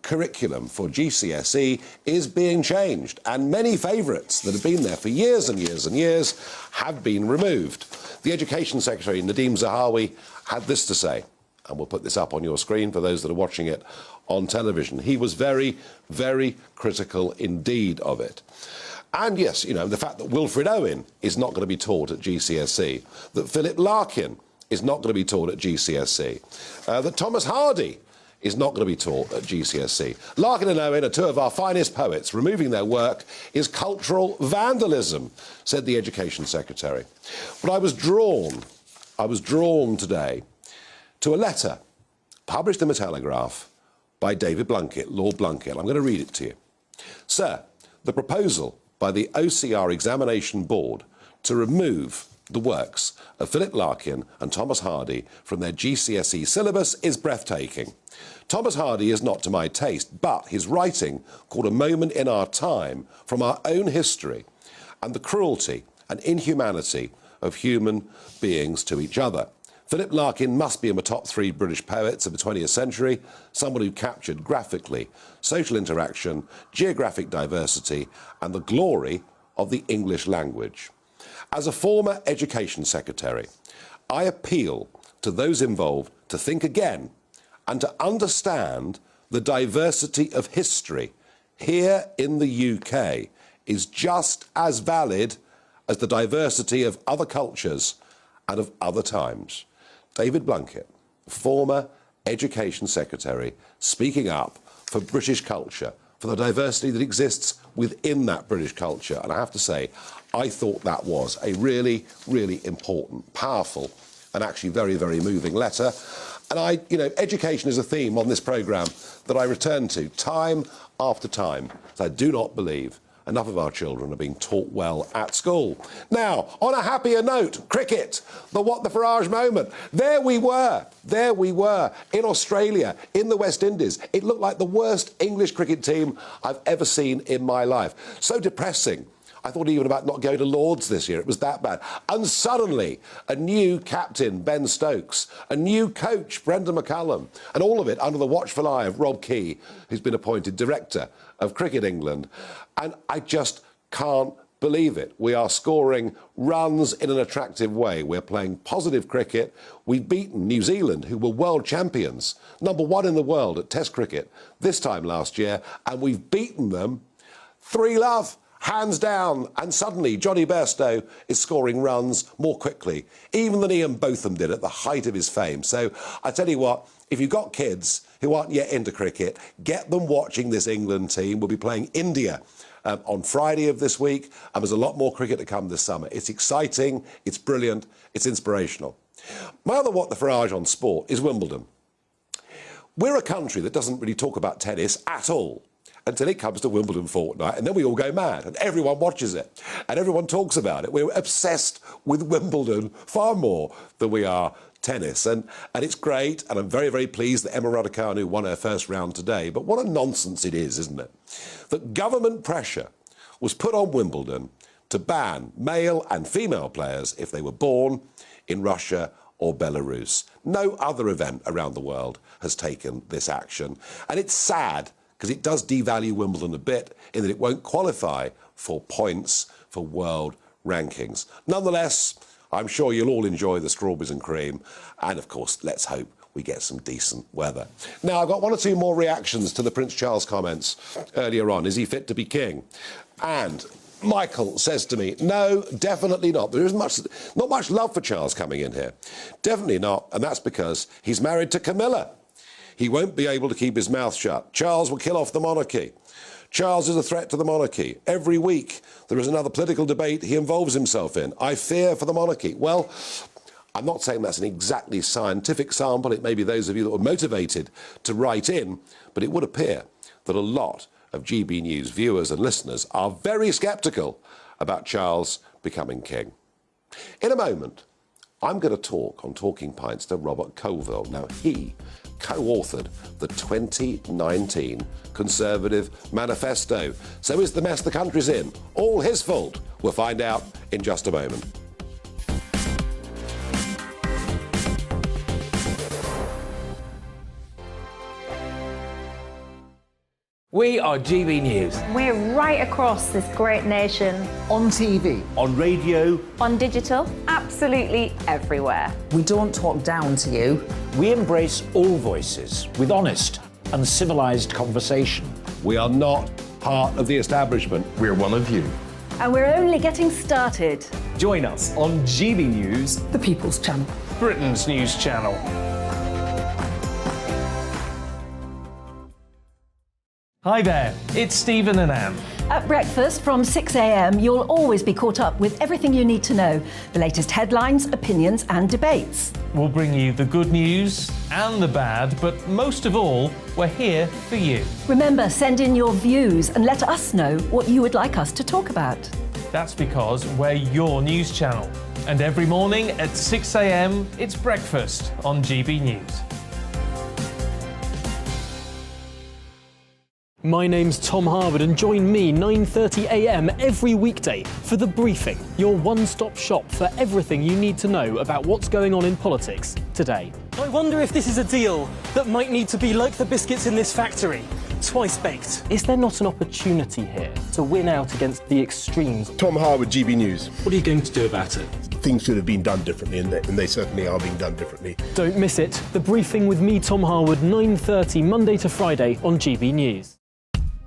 curriculum for GCSE is being changed, and many favourites that have been there for years and years and years have been removed. The Education Secretary, Nadhim Zahawi, had this to say, and we'll put this up on your screen for those that are watching it on television. He was very, very critical indeed of it. And yes, you know, the fact that Wilfred Owen is not going to be taught at GCSE, that Philip Larkin is not going to be taught at GCSE, that Thomas Hardy is not going to be taught at GCSE. Larkin and Owen are two of our finest poets. Removing their work is cultural vandalism, said the Education Secretary. But I was drawn today to a letter published in the Telegraph by David Blunkett, Lord Blunkett. I'm going to read it to you. Sir, the proposal by the OCR Examination Board to remove the works of Philip Larkin and Thomas Hardy from their GCSE syllabus is breathtaking. Thomas Hardy is not to my taste, but his writing called A Moment in Our Time from our own history and the cruelty and inhumanity of human beings to each other. Philip Larkin must be in the top 3 British poets of the 20th century, someone who captured graphically social interaction, geographic diversity and the glory of the English language. As a former Education Secretary, I appeal to those involved to think again and to understand the diversity of history here in the UK is just as valid as the diversity of other cultures and of other times. David Blunkett, former Education Secretary, speaking up for British culture, for the diversity that exists within that British culture. And I have to say, I thought that was a really, really important, powerful and actually very, very moving letter. And education is a theme on this programme that I return to time after time. So I do not believe enough of our children are being taught well at school. Now, on a happier note, cricket, the What the Farage moment. There we were in Australia, in the West Indies. It looked like the worst English cricket team I've ever seen in my life. So depressing. I thought even about not going to Lord's this year. It was that bad. And suddenly, a new captain, Ben Stokes, a new coach, Brendan McCullum, and all of it under the watchful eye of Rob Key, who's been appointed director of Cricket England. And I just can't believe it. We are scoring runs in an attractive way. We're playing positive cricket. We've beaten New Zealand, who were world champions, #1 in the world at Test cricket this time last year, and we've beaten them 3-0. Hands down, and suddenly Johnny Bairstow is scoring runs more quickly, even than Ian Botham did at the height of his fame. So I tell you what, if you've got kids who aren't yet into cricket, get them watching this England team. We'll be playing India on Friday of this week, and there's a lot more cricket to come this summer. It's exciting, it's brilliant, it's inspirational. My other What the Farage on sport is Wimbledon. We're a country that doesn't really talk about tennis at all until it comes to Wimbledon fortnight, and then we all go mad, and everyone watches it, and everyone talks about it. We're obsessed with Wimbledon far more than we are tennis, and it's great, and I'm very, very pleased that Emma Raducanu won her first round today, but what a nonsense it is, isn't it? That government pressure was put on Wimbledon to ban male and female players if they were born in Russia or Belarus. No other event around the world has taken this action, and it's sad, because it does devalue Wimbledon a bit in that it won't qualify for points for world rankings. Nonetheless, I'm sure you'll all enjoy the strawberries and cream. And, of course, let's hope we get some decent weather. Now, I've got one or two more reactions to the Prince Charles comments earlier on. Is he fit to be king? And Michael says to me, no, definitely not. There isn't not much love for Charles coming in here. Definitely not, and that's because he's married to Camilla. He won't be able to keep his mouth shut. Charles will kill off the monarchy. Charles is a threat to the monarchy. Every week there is another political debate he involves himself in. I fear for the monarchy. Well, I'm not saying that's an exactly scientific sample. It may be those of you that were motivated to write in, but it would appear that a lot of GB News viewers and listeners are very sceptical about Charles becoming king. In a moment, I'm going to talk on Talking Pints to Robert Colville. Now, he co-authored the 2019 Conservative Manifesto. So is the mess the country's in all his fault? We'll find out in just a moment.
We are GB News.
We're right across this great nation.
On TV.
On radio.
On digital. Absolutely everywhere.
We don't talk down to you.
We embrace all voices with honest and civilised conversation.
We are not part of the establishment.
We're one of you.
And we're only getting started.
Join us on GB News,
The People's Channel.
Britain's news channel. Hi there, it's Stephen and Anne.
At breakfast from 6 a.m, you'll always be caught up with everything you need to know, the latest headlines, opinions and debates.
We'll bring you the good news and the bad, but most of all, we're here for you.
Remember, send in your views and let us know what you would like us to talk about.
That's because we're your news channel. And every morning at 6 a.m, it's breakfast on GB News.
My name's Tom Harwood and join me 9:30 a.m. every weekday for The Briefing, your one-stop shop for everything you need to know about what's going on in politics today.
I wonder if this is a deal that might need to be like the biscuits in this factory, twice baked.
Is there not an opportunity here to win out against the extremes?
Tom Harwood, GB News.
What are you going to do about it?
Things should have been done differently, and they certainly are being done differently.
Don't miss it. The Briefing with me, Tom Harwood, 9:30 Monday to Friday on GB News.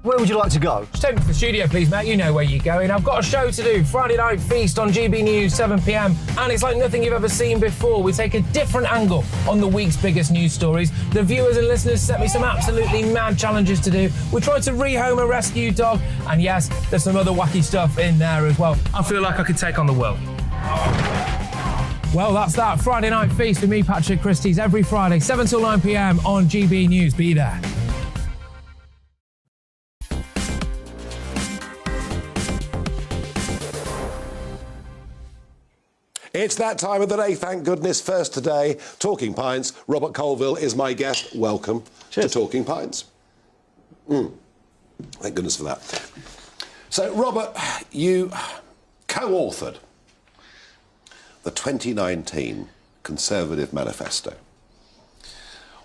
Where would you like to go?
Just take me to the studio, please, Matt. You know where you're going. I've got a show to do. Friday Night Feast on GB News, 7 p.m. And it's like nothing you've ever seen before. We take a different angle on the week's biggest news stories. The viewers and listeners set me some absolutely mad challenges to do. We tried to rehome a rescue dog. And yes, there's some other wacky stuff in there as well. I feel like I could take on the world. Well, that's that. Friday Night Feast with me, Patrick Christys, every Friday, 7 till 9 p.m. on GB News. Be there.
It's that time of the day, thank goodness. First today, Talking Pints. Robert Colville is my guest. Welcome to Talking Pints. Thank goodness for that. So, Robert, you co-authored the 2019 Conservative Manifesto.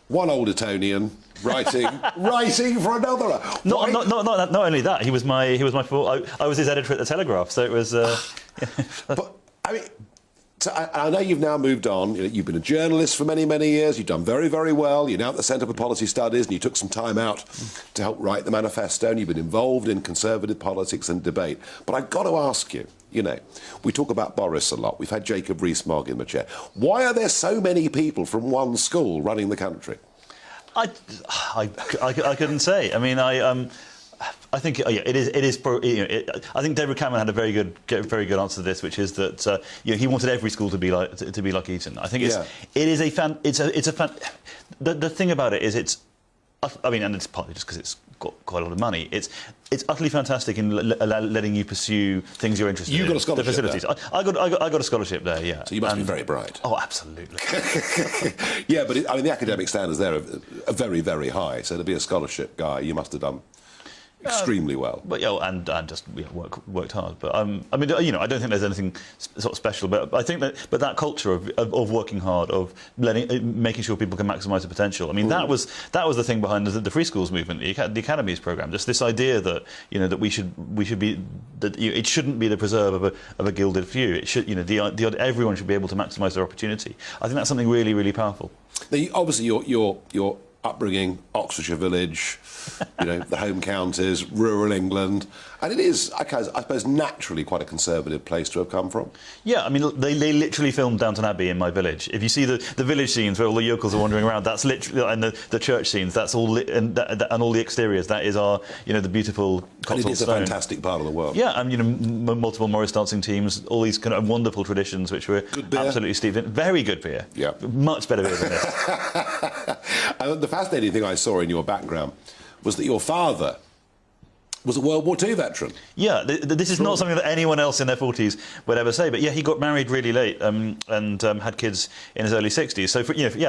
One old Etonian writing for another.
Not only that, he was my I was his editor at the Telegraph, so it was.
But I mean. So I know you've now moved on. You've been a journalist for many, many years. You've done very, very well. You're now at the Centre for Policy Studies, and you took some time out to help write the manifesto, and you've been involved in conservative politics and debate. But I've got to ask you, we talk about Boris a lot. We've had Jacob Rees-Mogg in the chair. Why are there so many people from one school running the country?
I couldn't say. I mean, I think it is. I think David Cameron had a very good answer to this, which is that he wanted every school to be like Eton. I think the thing about it is and it's partly just because it's got quite a lot of money. It's utterly fantastic in letting you pursue things you're interested in.
You got a scholarship.
The facilities. I got a scholarship there. Yeah.
So you must be very bright.
Oh, absolutely.
Yeah, but the academic standards there are very, very high. So to be a scholarship guy, you must have done extremely well.
But and just worked hard. But I mean, I don't think there's anything sort of special. But I think that culture of working hard, of making sure people can maximise their potential. I mean, that was the thing behind the free schools movement, the academies program. Just this idea that that we should be that it shouldn't be the preserve of a gilded few. It should everyone should be able to maximise their opportunity. I think that's something really, really powerful.
Now, obviously, your upbringing, Oxfordshire village, the home counties, rural England, and it is, I suppose, naturally quite a conservative place to have come from.
Yeah, I mean, they literally filmed Downton Abbey in my village. If you see the village scenes where all the yokels are wandering around, that's literally, and the church scenes, that's all, and all the exteriors, that is our, the beautiful Cotswold
And it is
stone.
a fantastic part of the world.
Yeah, and multiple Morris dancing teams, all these kind of wonderful traditions which were absolutely steeped in. Very good beer.
Yeah.
Much better beer than this.
The fascinating thing I saw in your background was that your father was a World War II veteran.
Yeah, this is not something that anyone else in their 40s would ever say. But yeah, he got married really late and had kids in his early 60s.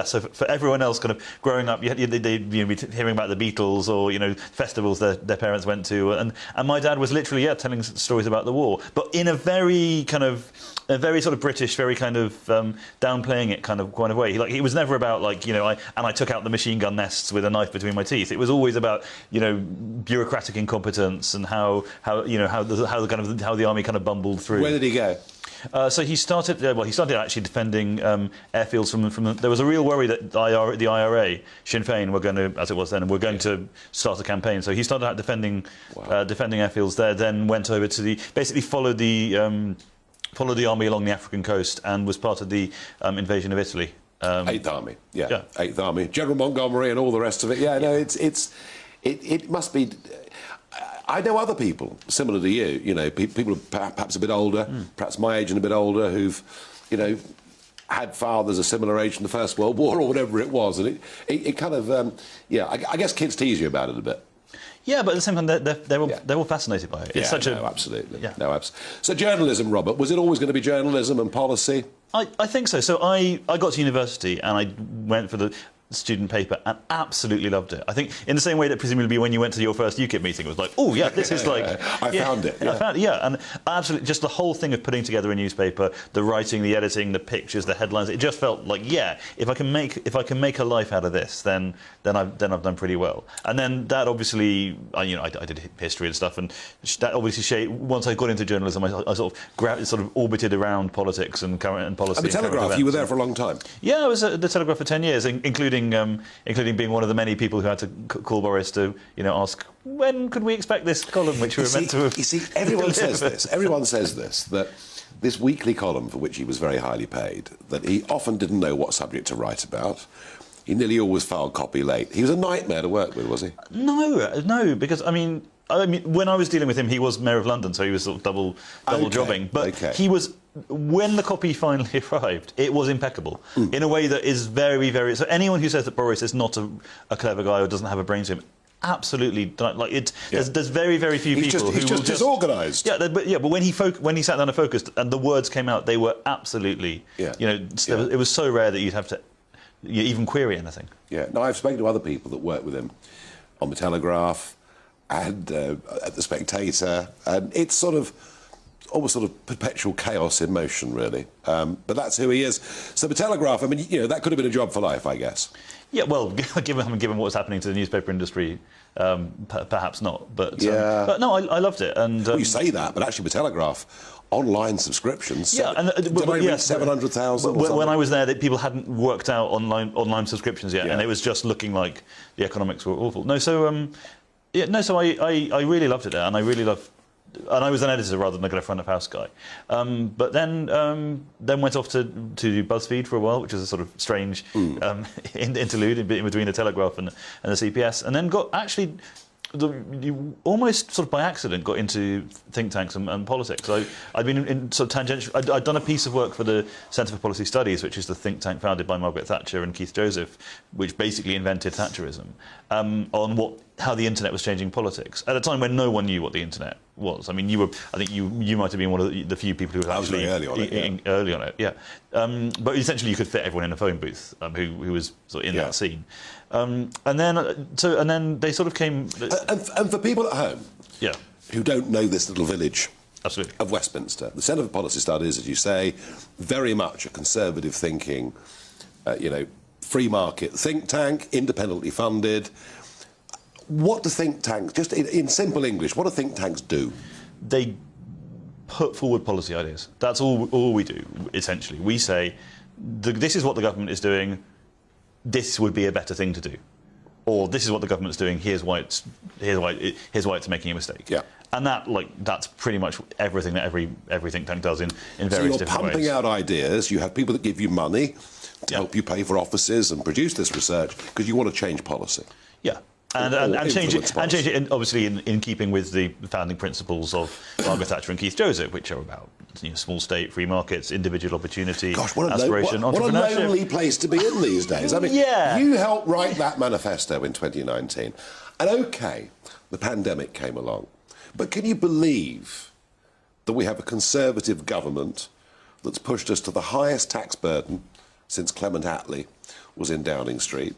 So for everyone else, kind of growing up, they'd be hearing about the Beatles or festivals their parents went to, and my dad was literally telling stories about the war, but in a very sort of British, very kind of downplaying it kind of way. He was never about I took out the machine gun nests with a knife between my teeth. It was always about bureaucratic incompetence and how the army kind of bumbled through.
Where did he go?
So he started actually defending airfields from. There was a real worry that the IRA, Sinn Féin, were going to, as it was then, were going to start a campaign. So he started out defending airfields there. Then went over to basically followed the army along the African coast and was part of the invasion of Italy.
Eighth Army, yeah. Eighth Army, General Montgomery, and all the rest of it. Yeah, no, it must be. I know other people similar to you. People perhaps a bit older, perhaps my age and a bit older, who've, had fathers a similar age from the First World War or whatever it was, and it kind of, I guess kids tease you about it a bit.
Yeah, but at the same time, they're all fascinated by it. It's
absolutely. Yeah. No, absolutely. So journalism, Robert, was it always going to be journalism and policy?
I think so. So I got to university and I went for the student paper and absolutely loved it. I think in the same way that presumably when you went to your first UKIP meeting it was like, oh yeah, this is like
I found it.
And absolutely just the whole thing of putting together a newspaper, the writing, the editing, the pictures, the headlines, it just felt like if I can make a life out of this, then I've done pretty well. And then that obviously I did history and stuff, and that obviously once I got into journalism I sort of orbited around politics and current policy.
And the Telegraph, you were there for a long time.
Yeah, I was at the Telegraph for 10 years, including being one of the many people who had to call Boris to, ask when could we expect this column, which we were meant to have.
You see, everyone says this. Everyone says this, that this weekly column for which he was very highly paid, that he often didn't know what subject to write about. He nearly always filed copy late. He was a nightmare to work with, was he?
No, because I mean, when I was dealing with him, he was Mayor of London, so he was sort of double jobbing. But he was. When the copy finally arrived, it was impeccable in a way that is very, very. So anyone who says that Boris is not a clever guy or doesn't have a brain to him, absolutely there's very, very few people who
he's just disorganised.
But when he sat down and focused and the words came out, they were absolutely. It was so rare that you'd have to even query anything.
Yeah. Now I've spoken to other people that work with him on the Telegraph and at the Spectator, and it's almost sort of perpetual chaos in motion, really. But that's who he is. So the Telegraph, I mean, that could have been a job for life, I guess.
Yeah, well, given what was happening to the newspaper industry, perhaps not. But no, I loved it. And
you say that, but actually, the Telegraph online subscriptions. Did I read 700,000?
When I was there, people hadn't worked out online subscriptions yet, and it was just looking like the economics were awful. No, so I really loved it there, and I really loved. And I was an editor rather than a front of house guy. But then went off to BuzzFeed for a while, which was a sort of strange interlude in between the Telegraph and the CPS. And then almost sort of by accident got into think tanks and politics. I'd been in sort of tangential. I'd done a piece of work for the Centre for Policy Studies, which is the think tank founded by Margaret Thatcher and Keith Joseph, which basically invented Thatcherism, on what how the internet was changing politics at a time when no one knew what the internet was. I mean, I think you might have been one of the few people who was actually early on it. Yeah. But essentially, you could fit everyone in a phone booth who was sort of in that scene. And then they sort of came.
And for people at home,
yeah,
who don't know this little village.
Absolutely.
Of Westminster. The Centre for Policy Studies, as you say, very much a conservative thinking, free market think tank, independently funded. What do think tanks, just in simple English, what do think tanks do?
They put forward policy ideas. That's all we do, essentially. We say, this is what the government is doing, this would be a better thing to do. Or this is what the government's doing, here's why it's making a mistake.
Yeah.
And that's pretty much everything that every think tank does in various different ways.
So you're pumping out ideas, you have people that give you money to help you pay for offices and produce this research because you want to change policy.
Yeah. And change it, obviously in keeping with the founding principles of Margaret Thatcher and Keith Joseph, which are about small state, free markets, individual opportunity, aspiration, entrepreneurship.
What a lonely place to be in these days. I mean, you helped write that manifesto in 2019, and OK, the pandemic came along, but can you believe that we have a Conservative government that's pushed us to the highest tax burden since Clement Attlee was in Downing Street?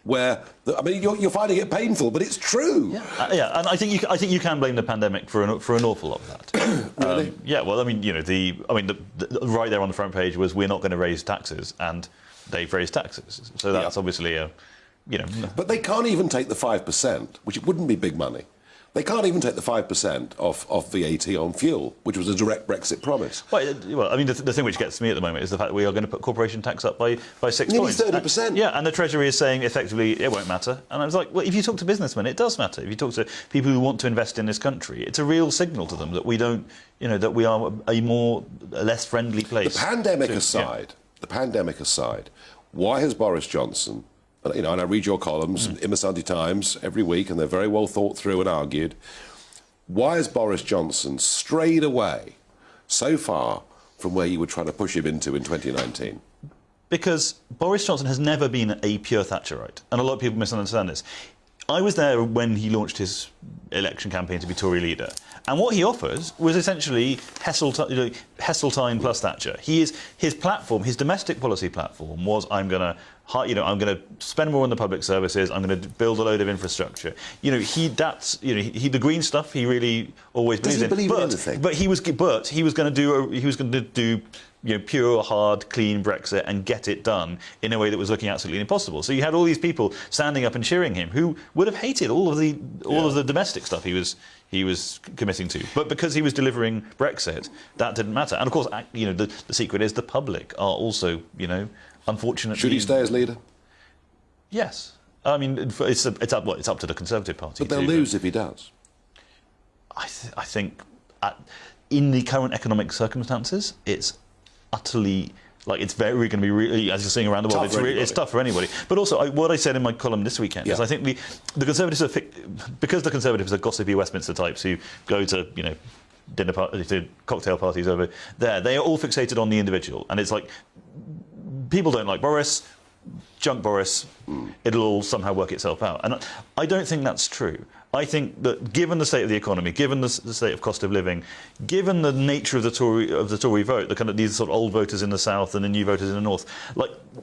Where, you're finding it painful, but it's true.
Yeah, and I think you can blame the pandemic for an awful lot of that.
Really?
Yeah, well, the right there on the front page was we're not going to raise taxes, and they've raised taxes. So that's obviously
But they can't even take the 5%, which it wouldn't be big money. They can't even take the 5% off VAT on fuel, which was a direct Brexit promise.
Well, I mean, the thing which gets me at the moment is the fact that we are going to put corporation tax up by 6
Nearly
points.
30%.
Yeah, and the Treasury is saying effectively it won't matter. And I was like, well, if you talk to businessmen, it does matter. If you talk to people who want to invest in this country, it's a real signal to them that we don't, that we are a less friendly place.
The pandemic aside, why has Boris Johnson... And I read your columns in the Sunday Times every week, and they're very well thought through and argued. Why has Boris Johnson strayed away so far from where you were trying to push him into in 2019?
Because Boris Johnson has never been a pure Thatcherite, and a lot of people misunderstand this. I was there when he launched his election campaign to be Tory leader, and what he offers was essentially Heseltine plus Thatcher. His platform, his domestic policy platform, was I'm going to spend more on the public services. I'm going to build a load of infrastructure. The green stuff he really always believes in.
Does he believe in anything?
But he was going to do pure, hard, clean Brexit and get it done in a way that was looking absolutely impossible. So you had all these people standing up and cheering him who would have hated all of the domestic stuff he was committing to. But because he was delivering Brexit, that didn't matter. And of course, the secret is the public are also, unfortunately...
Should he stay as leader?
Yes. I mean, it's up to the Conservative Party.
But they'll lose if he does.
I think in the current economic circumstances, it's utterly... it's very going to be really, as you're seeing around the world, it's tough for anybody. But also, what I said in my column this weekend is I think the Conservatives are... Because the Conservatives are gossipy Westminster types who go to, dinner parties, to cocktail parties over there, they are all fixated on the individual. And it's like, people don't like Boris, junk Boris, it'll all somehow work itself out. And I don't think that's true. I think that given the state of the economy, given the state of cost of living, given the nature of the Tory vote, the kind of these sort of old voters in the south and the new voters in the north,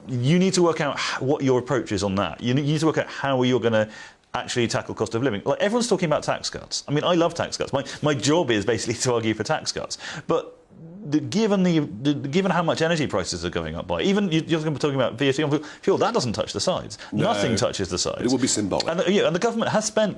you need to work out what your approach is on that. You need to work out how you're going to actually tackle cost of living. Everyone's talking about tax cuts. I mean, I love tax cuts. My job is basically to argue for tax cuts. But given how much energy prices are going up by, even you're going to be talking about VAT on fuel, that doesn't touch the sides. No, nothing touches the sides.
It would be symbolic.
And the government has spent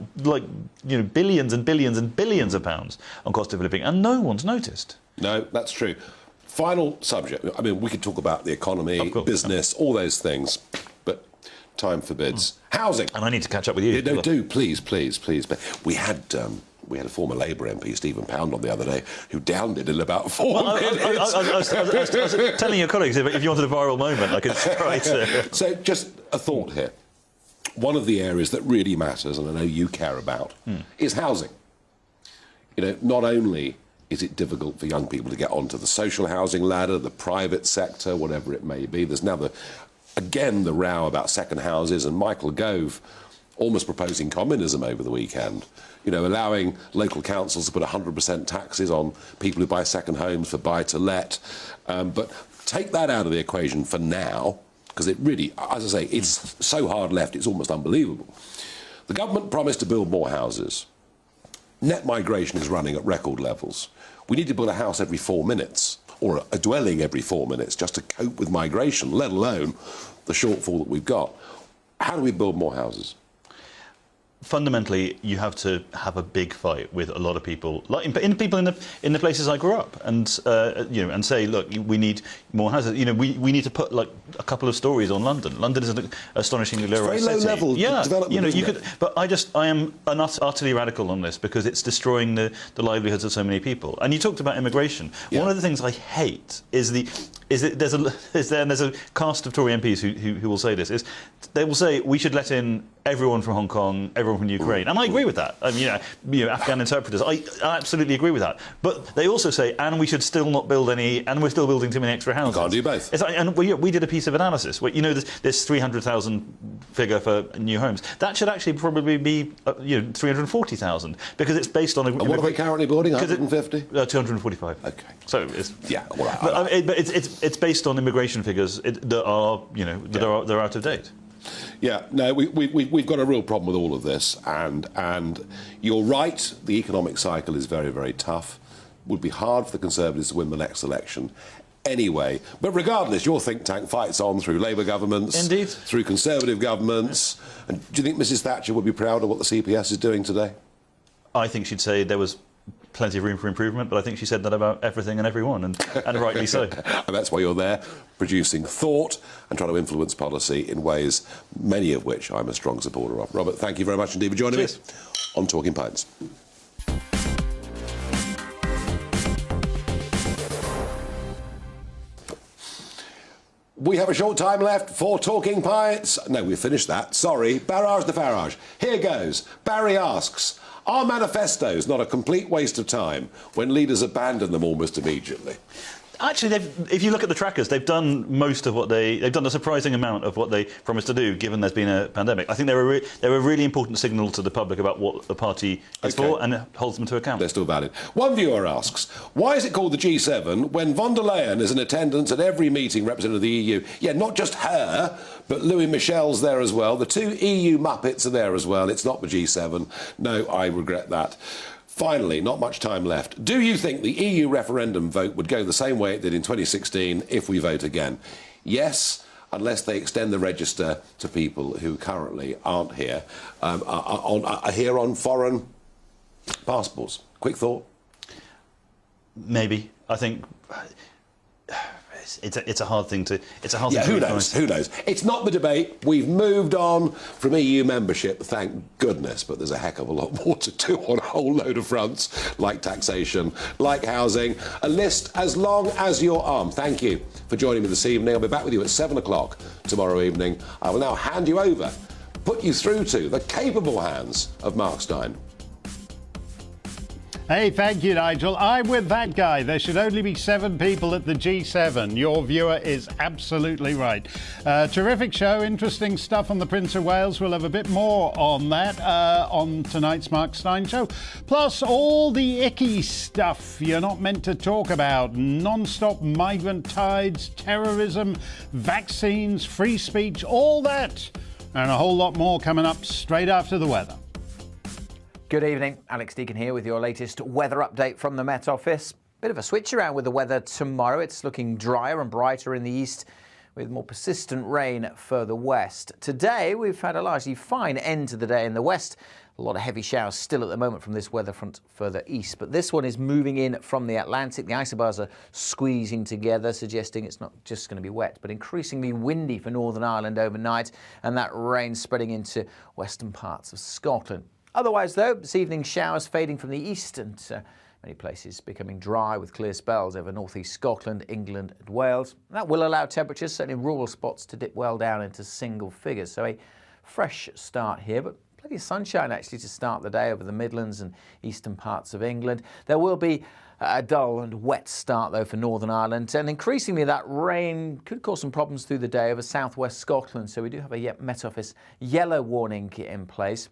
billions and billions and billions of pounds on cost of living, and no one's noticed.
No, that's true. Final subject. I mean, we could talk about the economy, business, all those things, but time forbids. Housing.
And I need to catch up with you.
No, do please. We had a former Labour MP, Stephen Pound, on the other day, who downed it in about 4 minutes.
I was telling your colleagues, if you wanted a viral moment, I could try to...
So, just a thought here. One of the areas that really matters, and I know you care about, is housing. Not only is it difficult for young people to get onto the social housing ladder, the private sector, whatever it may be, there's now the row about second houses, and Michael Gove almost proposing communism over the weekend. You know, allowing local councils to put 100% taxes on people who buy second homes for buy-to-let. But take that out of the equation for now, because it really, as I say, it's so hard left, it's almost unbelievable. The government promised to build more houses. Net migration is running at record levels. We need to build a house every 4 minutes, or a dwelling every 4 minutes, just to cope with migration, let alone the shortfall that we've got. How do we build more houses?
Fundamentally, you have to have a big fight with a lot of people, like in people in the places I grew up, and you know, and say, look, we need more houses. You know, we need to put like a couple of stories on London. London is an astonishingly low city.
Very low level development.
You know,
you could.
But I am utterly radical on this because it's destroying the livelihoods of so many people. And you talked about immigration. Yeah. One of the things I hate is that there's a cast of Tory MPs who will say this. Is they will say we should let in everyone from Hong Kong, everyone from Ukraine, and I agree with that. I mean, you know, Afghan interpreters, I absolutely agree with that. But they also say, and we should still not build any, and we're still building too many extra houses.
You can't do both.
It's like, and we did a piece of analysis where, you know, this 300,000 figure for new homes, that should actually probably be 340,000 because it's based on.
And what are we currently building? 150?
245.
Okay.
So it's
all right.
But it's based on immigration figures that are they're out of date.
Yeah, no, we've got a real problem with all of this, and you're right, the economic cycle is very, very tough. Would be hard for the Conservatives to win the next election anyway. But regardless, your think tank fights on through Labour governments,
indeed,
through Conservative governments. And do you think Mrs Thatcher would be proud of what the CPS is doing today?
I think she'd say there was plenty of room for improvement, but I think she said that about everything and everyone, and rightly so.
And that's why you're there, producing thought and trying to influence policy in ways, many of which I'm a strong supporter of. Robert, thank you very much indeed for joining us on Talking Pints. We have a short time left for Talking Pints. No, we've finished that. Sorry. Barrage the Farage. Here goes. Barry asks, are manifestos not a complete waste of time when leaders abandon them almost immediately?
Actually, if you look at the trackers, they've done most of what they've done a surprising amount of what they promised to do, given there's been a pandemic. I think they're a really important signal to the public about what the party is for, and it holds them to account.
They're still valid. One viewer asks, why is it called the G7 when von der Leyen is in attendance at every meeting representing the EU? Yeah, not just her, but Louis Michel's there as well. The two EU Muppets are there as well. It's not the G7. No, I regret that. Finally, not much time left. Do you think the EU referendum vote would go the same way it did in 2016 if we vote again? Yes, unless they extend the register to people who currently aren't here, are here on foreign passports. Quick thought?
Maybe. I think it's a hard thing to. It's a hard thing to.
Who knows? Who knows? It's not the debate. We've moved on from EU membership, thank goodness. But there's a heck of a lot more to do on a whole load of fronts, like taxation, like housing. A list as long as your arm. Thank you for joining me this evening. I'll be back with you at 7 o'clock tomorrow evening. I will now hand you over, put you through to the capable hands of Mark Steyn.
Hey, thank you, Nigel. I'm with that guy. There should only be 7 people at the G7. Your viewer is absolutely right. Terrific show, interesting stuff on the Prince of Wales. We'll have a bit more on that on tonight's Mark Steyn show. Plus, all the icky stuff you're not meant to talk about. Non-stop migrant tides, terrorism, vaccines, free speech, all that. And a whole lot more coming up straight after the weather.
Good evening, Alex Deacon here with your latest weather update from the Met Office. Bit of a switch around with the weather tomorrow. It's looking drier and brighter in the east with more persistent rain further west. Today we've had a largely fine end to the day in the west. A lot of heavy showers still at the moment from this weather front further east, but this one is moving in from the Atlantic. The isobars are squeezing together, suggesting it's not just going to be wet, but increasingly windy for Northern Ireland overnight, and that rain spreading into western parts of Scotland. Otherwise, though, this evening showers fading from the east and many places becoming dry with clear spells over northeast Scotland, England and Wales. That will allow temperatures, certainly in rural spots, to dip well down into single figures. So a fresh start here, but plenty of sunshine actually to start the day over the Midlands and eastern parts of England. There will be A dull and wet start, though, for Northern Ireland. And increasingly, that rain could cause some problems through the day over southwest Scotland. So we do have a Met Office yellow warning in place.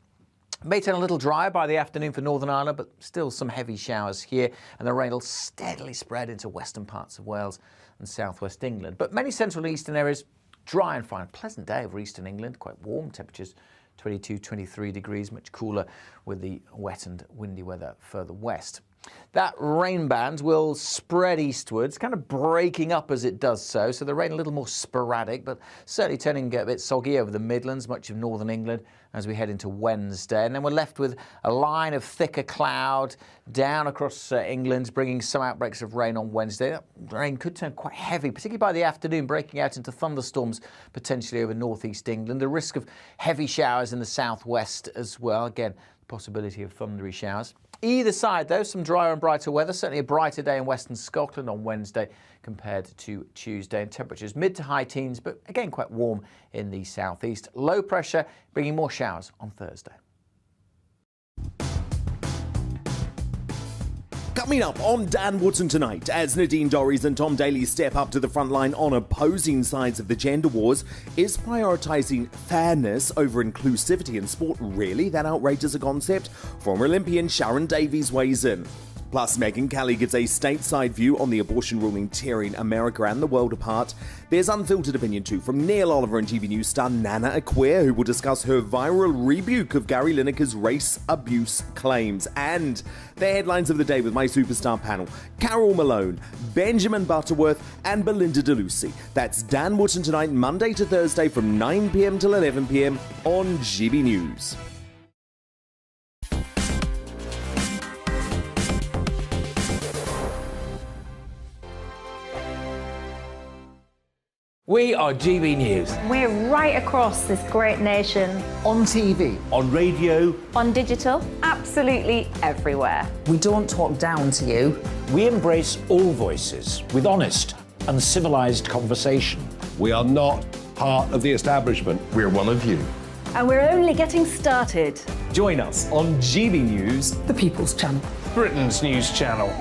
May turn a little drier by the afternoon for Northern Ireland, but still some heavy showers here. And the rain will steadily spread into western parts of Wales and southwest England. But many central and eastern areas, dry and fine. Pleasant day over eastern England, quite warm temperatures. 22, 23 degrees, much cooler with the wet and windy weather further west. That rain band will spread eastwards, kind of breaking up as it does so. So the rain a little more sporadic, but certainly turning a bit soggy over the Midlands, much of northern England as we head into Wednesday. And then we're left with a line of thicker cloud down across England, bringing some outbreaks of rain on Wednesday. That rain could turn quite heavy, particularly by the afternoon, breaking out into thunderstorms potentially over northeast England. The risk of heavy showers in the southwest as well. Again, the possibility of thundery showers. Either side, though, some drier and brighter weather. Certainly a brighter day in western Scotland on Wednesday compared to Tuesday. And temperatures mid to high teens, but again quite warm in the southeast. Low pressure bringing more showers on Thursday.
Coming up on Dan Wootton tonight, as Nadine Dorries and Tom Daley step up to the front line on opposing sides of the gender wars, is prioritising fairness over inclusivity in sport really that outrageous a concept? Former Olympian Sharon Davies weighs in. Plus, Megyn Kelly gives a stateside view on the abortion ruling tearing America and the world apart. There's unfiltered opinion too from Neil Oliver and TV News star Nana Acquia, who will discuss her viral rebuke of Gary Lineker's race abuse claims. And the headlines of the day with my superstar panel, Carol Malone, Benjamin Butterworth and Belinda DeLucy. That's Dan Wootton tonight, Monday to Thursday from 9 p.m. till 11 p.m. on GB News.
We are GB News.
We're right across this great nation.
On TV. On radio.
On digital. Absolutely everywhere.
We don't talk down to you.
We embrace all voices with honest and civilised conversation.
We are not part of the establishment.
We're one of you.
And we're only getting started.
Join us on GB News,
The People's Channel.
Britain's news channel.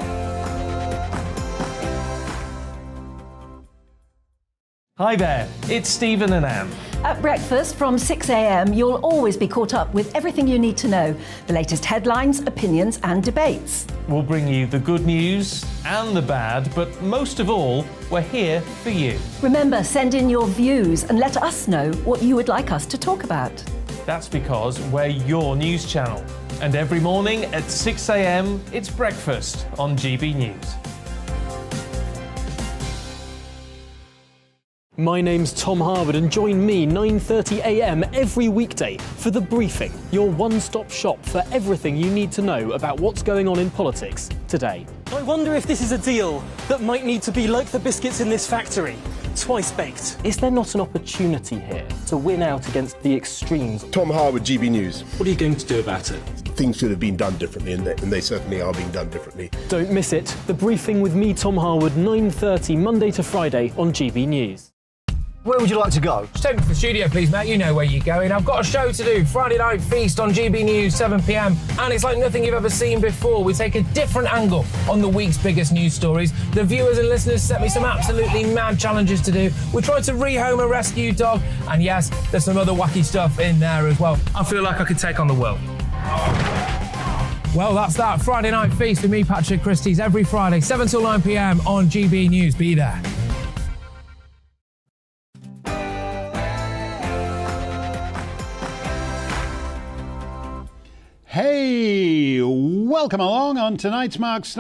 Hi there, it's Stephen and Anne.
At breakfast from 6 a.m, you'll always be caught up with everything you need to know, the latest headlines, opinions and debates.
We'll bring you the good news and the bad, but most of all, we're here for you.
Remember, send in your views and let us know what you would like us to talk about.
That's because we're your news channel. And every morning at 6 a.m, it's breakfast on GB News.
My name's Tom Harwood and join me 9:30 a.m. every weekday for The Briefing, your one-stop shop for everything you need to know about what's going on in politics today.
I wonder if this is a deal that might need to be like the biscuits in this factory, twice baked.
Is there not an opportunity here to win out against the extremes?
Tom Harwood, GB News.
What are you going to do about it?
Things should have been done differently, and they certainly are being done differently.
Don't miss it. The Briefing with me, Tom Harwood, 9:30 Monday to Friday on GB News.
Where would you like to go?
Just take me to the studio, please, Matt. You know where you're going. I've got a show to do. Friday Night Feast on GB News, 7 p.m. And it's like nothing you've ever seen before. We take a different angle on the week's biggest news stories. The viewers and listeners set me some absolutely mad challenges to do. We tried to rehome a rescue dog. And yes, there's some other wacky stuff in there as well. I feel like I could take on the world. Well, that's that. Friday Night Feast with me, Patrick Christys, every Friday, 7 till 9 p.m. on GB News. Be there.
Hey, welcome along on tonight's Mark Steyn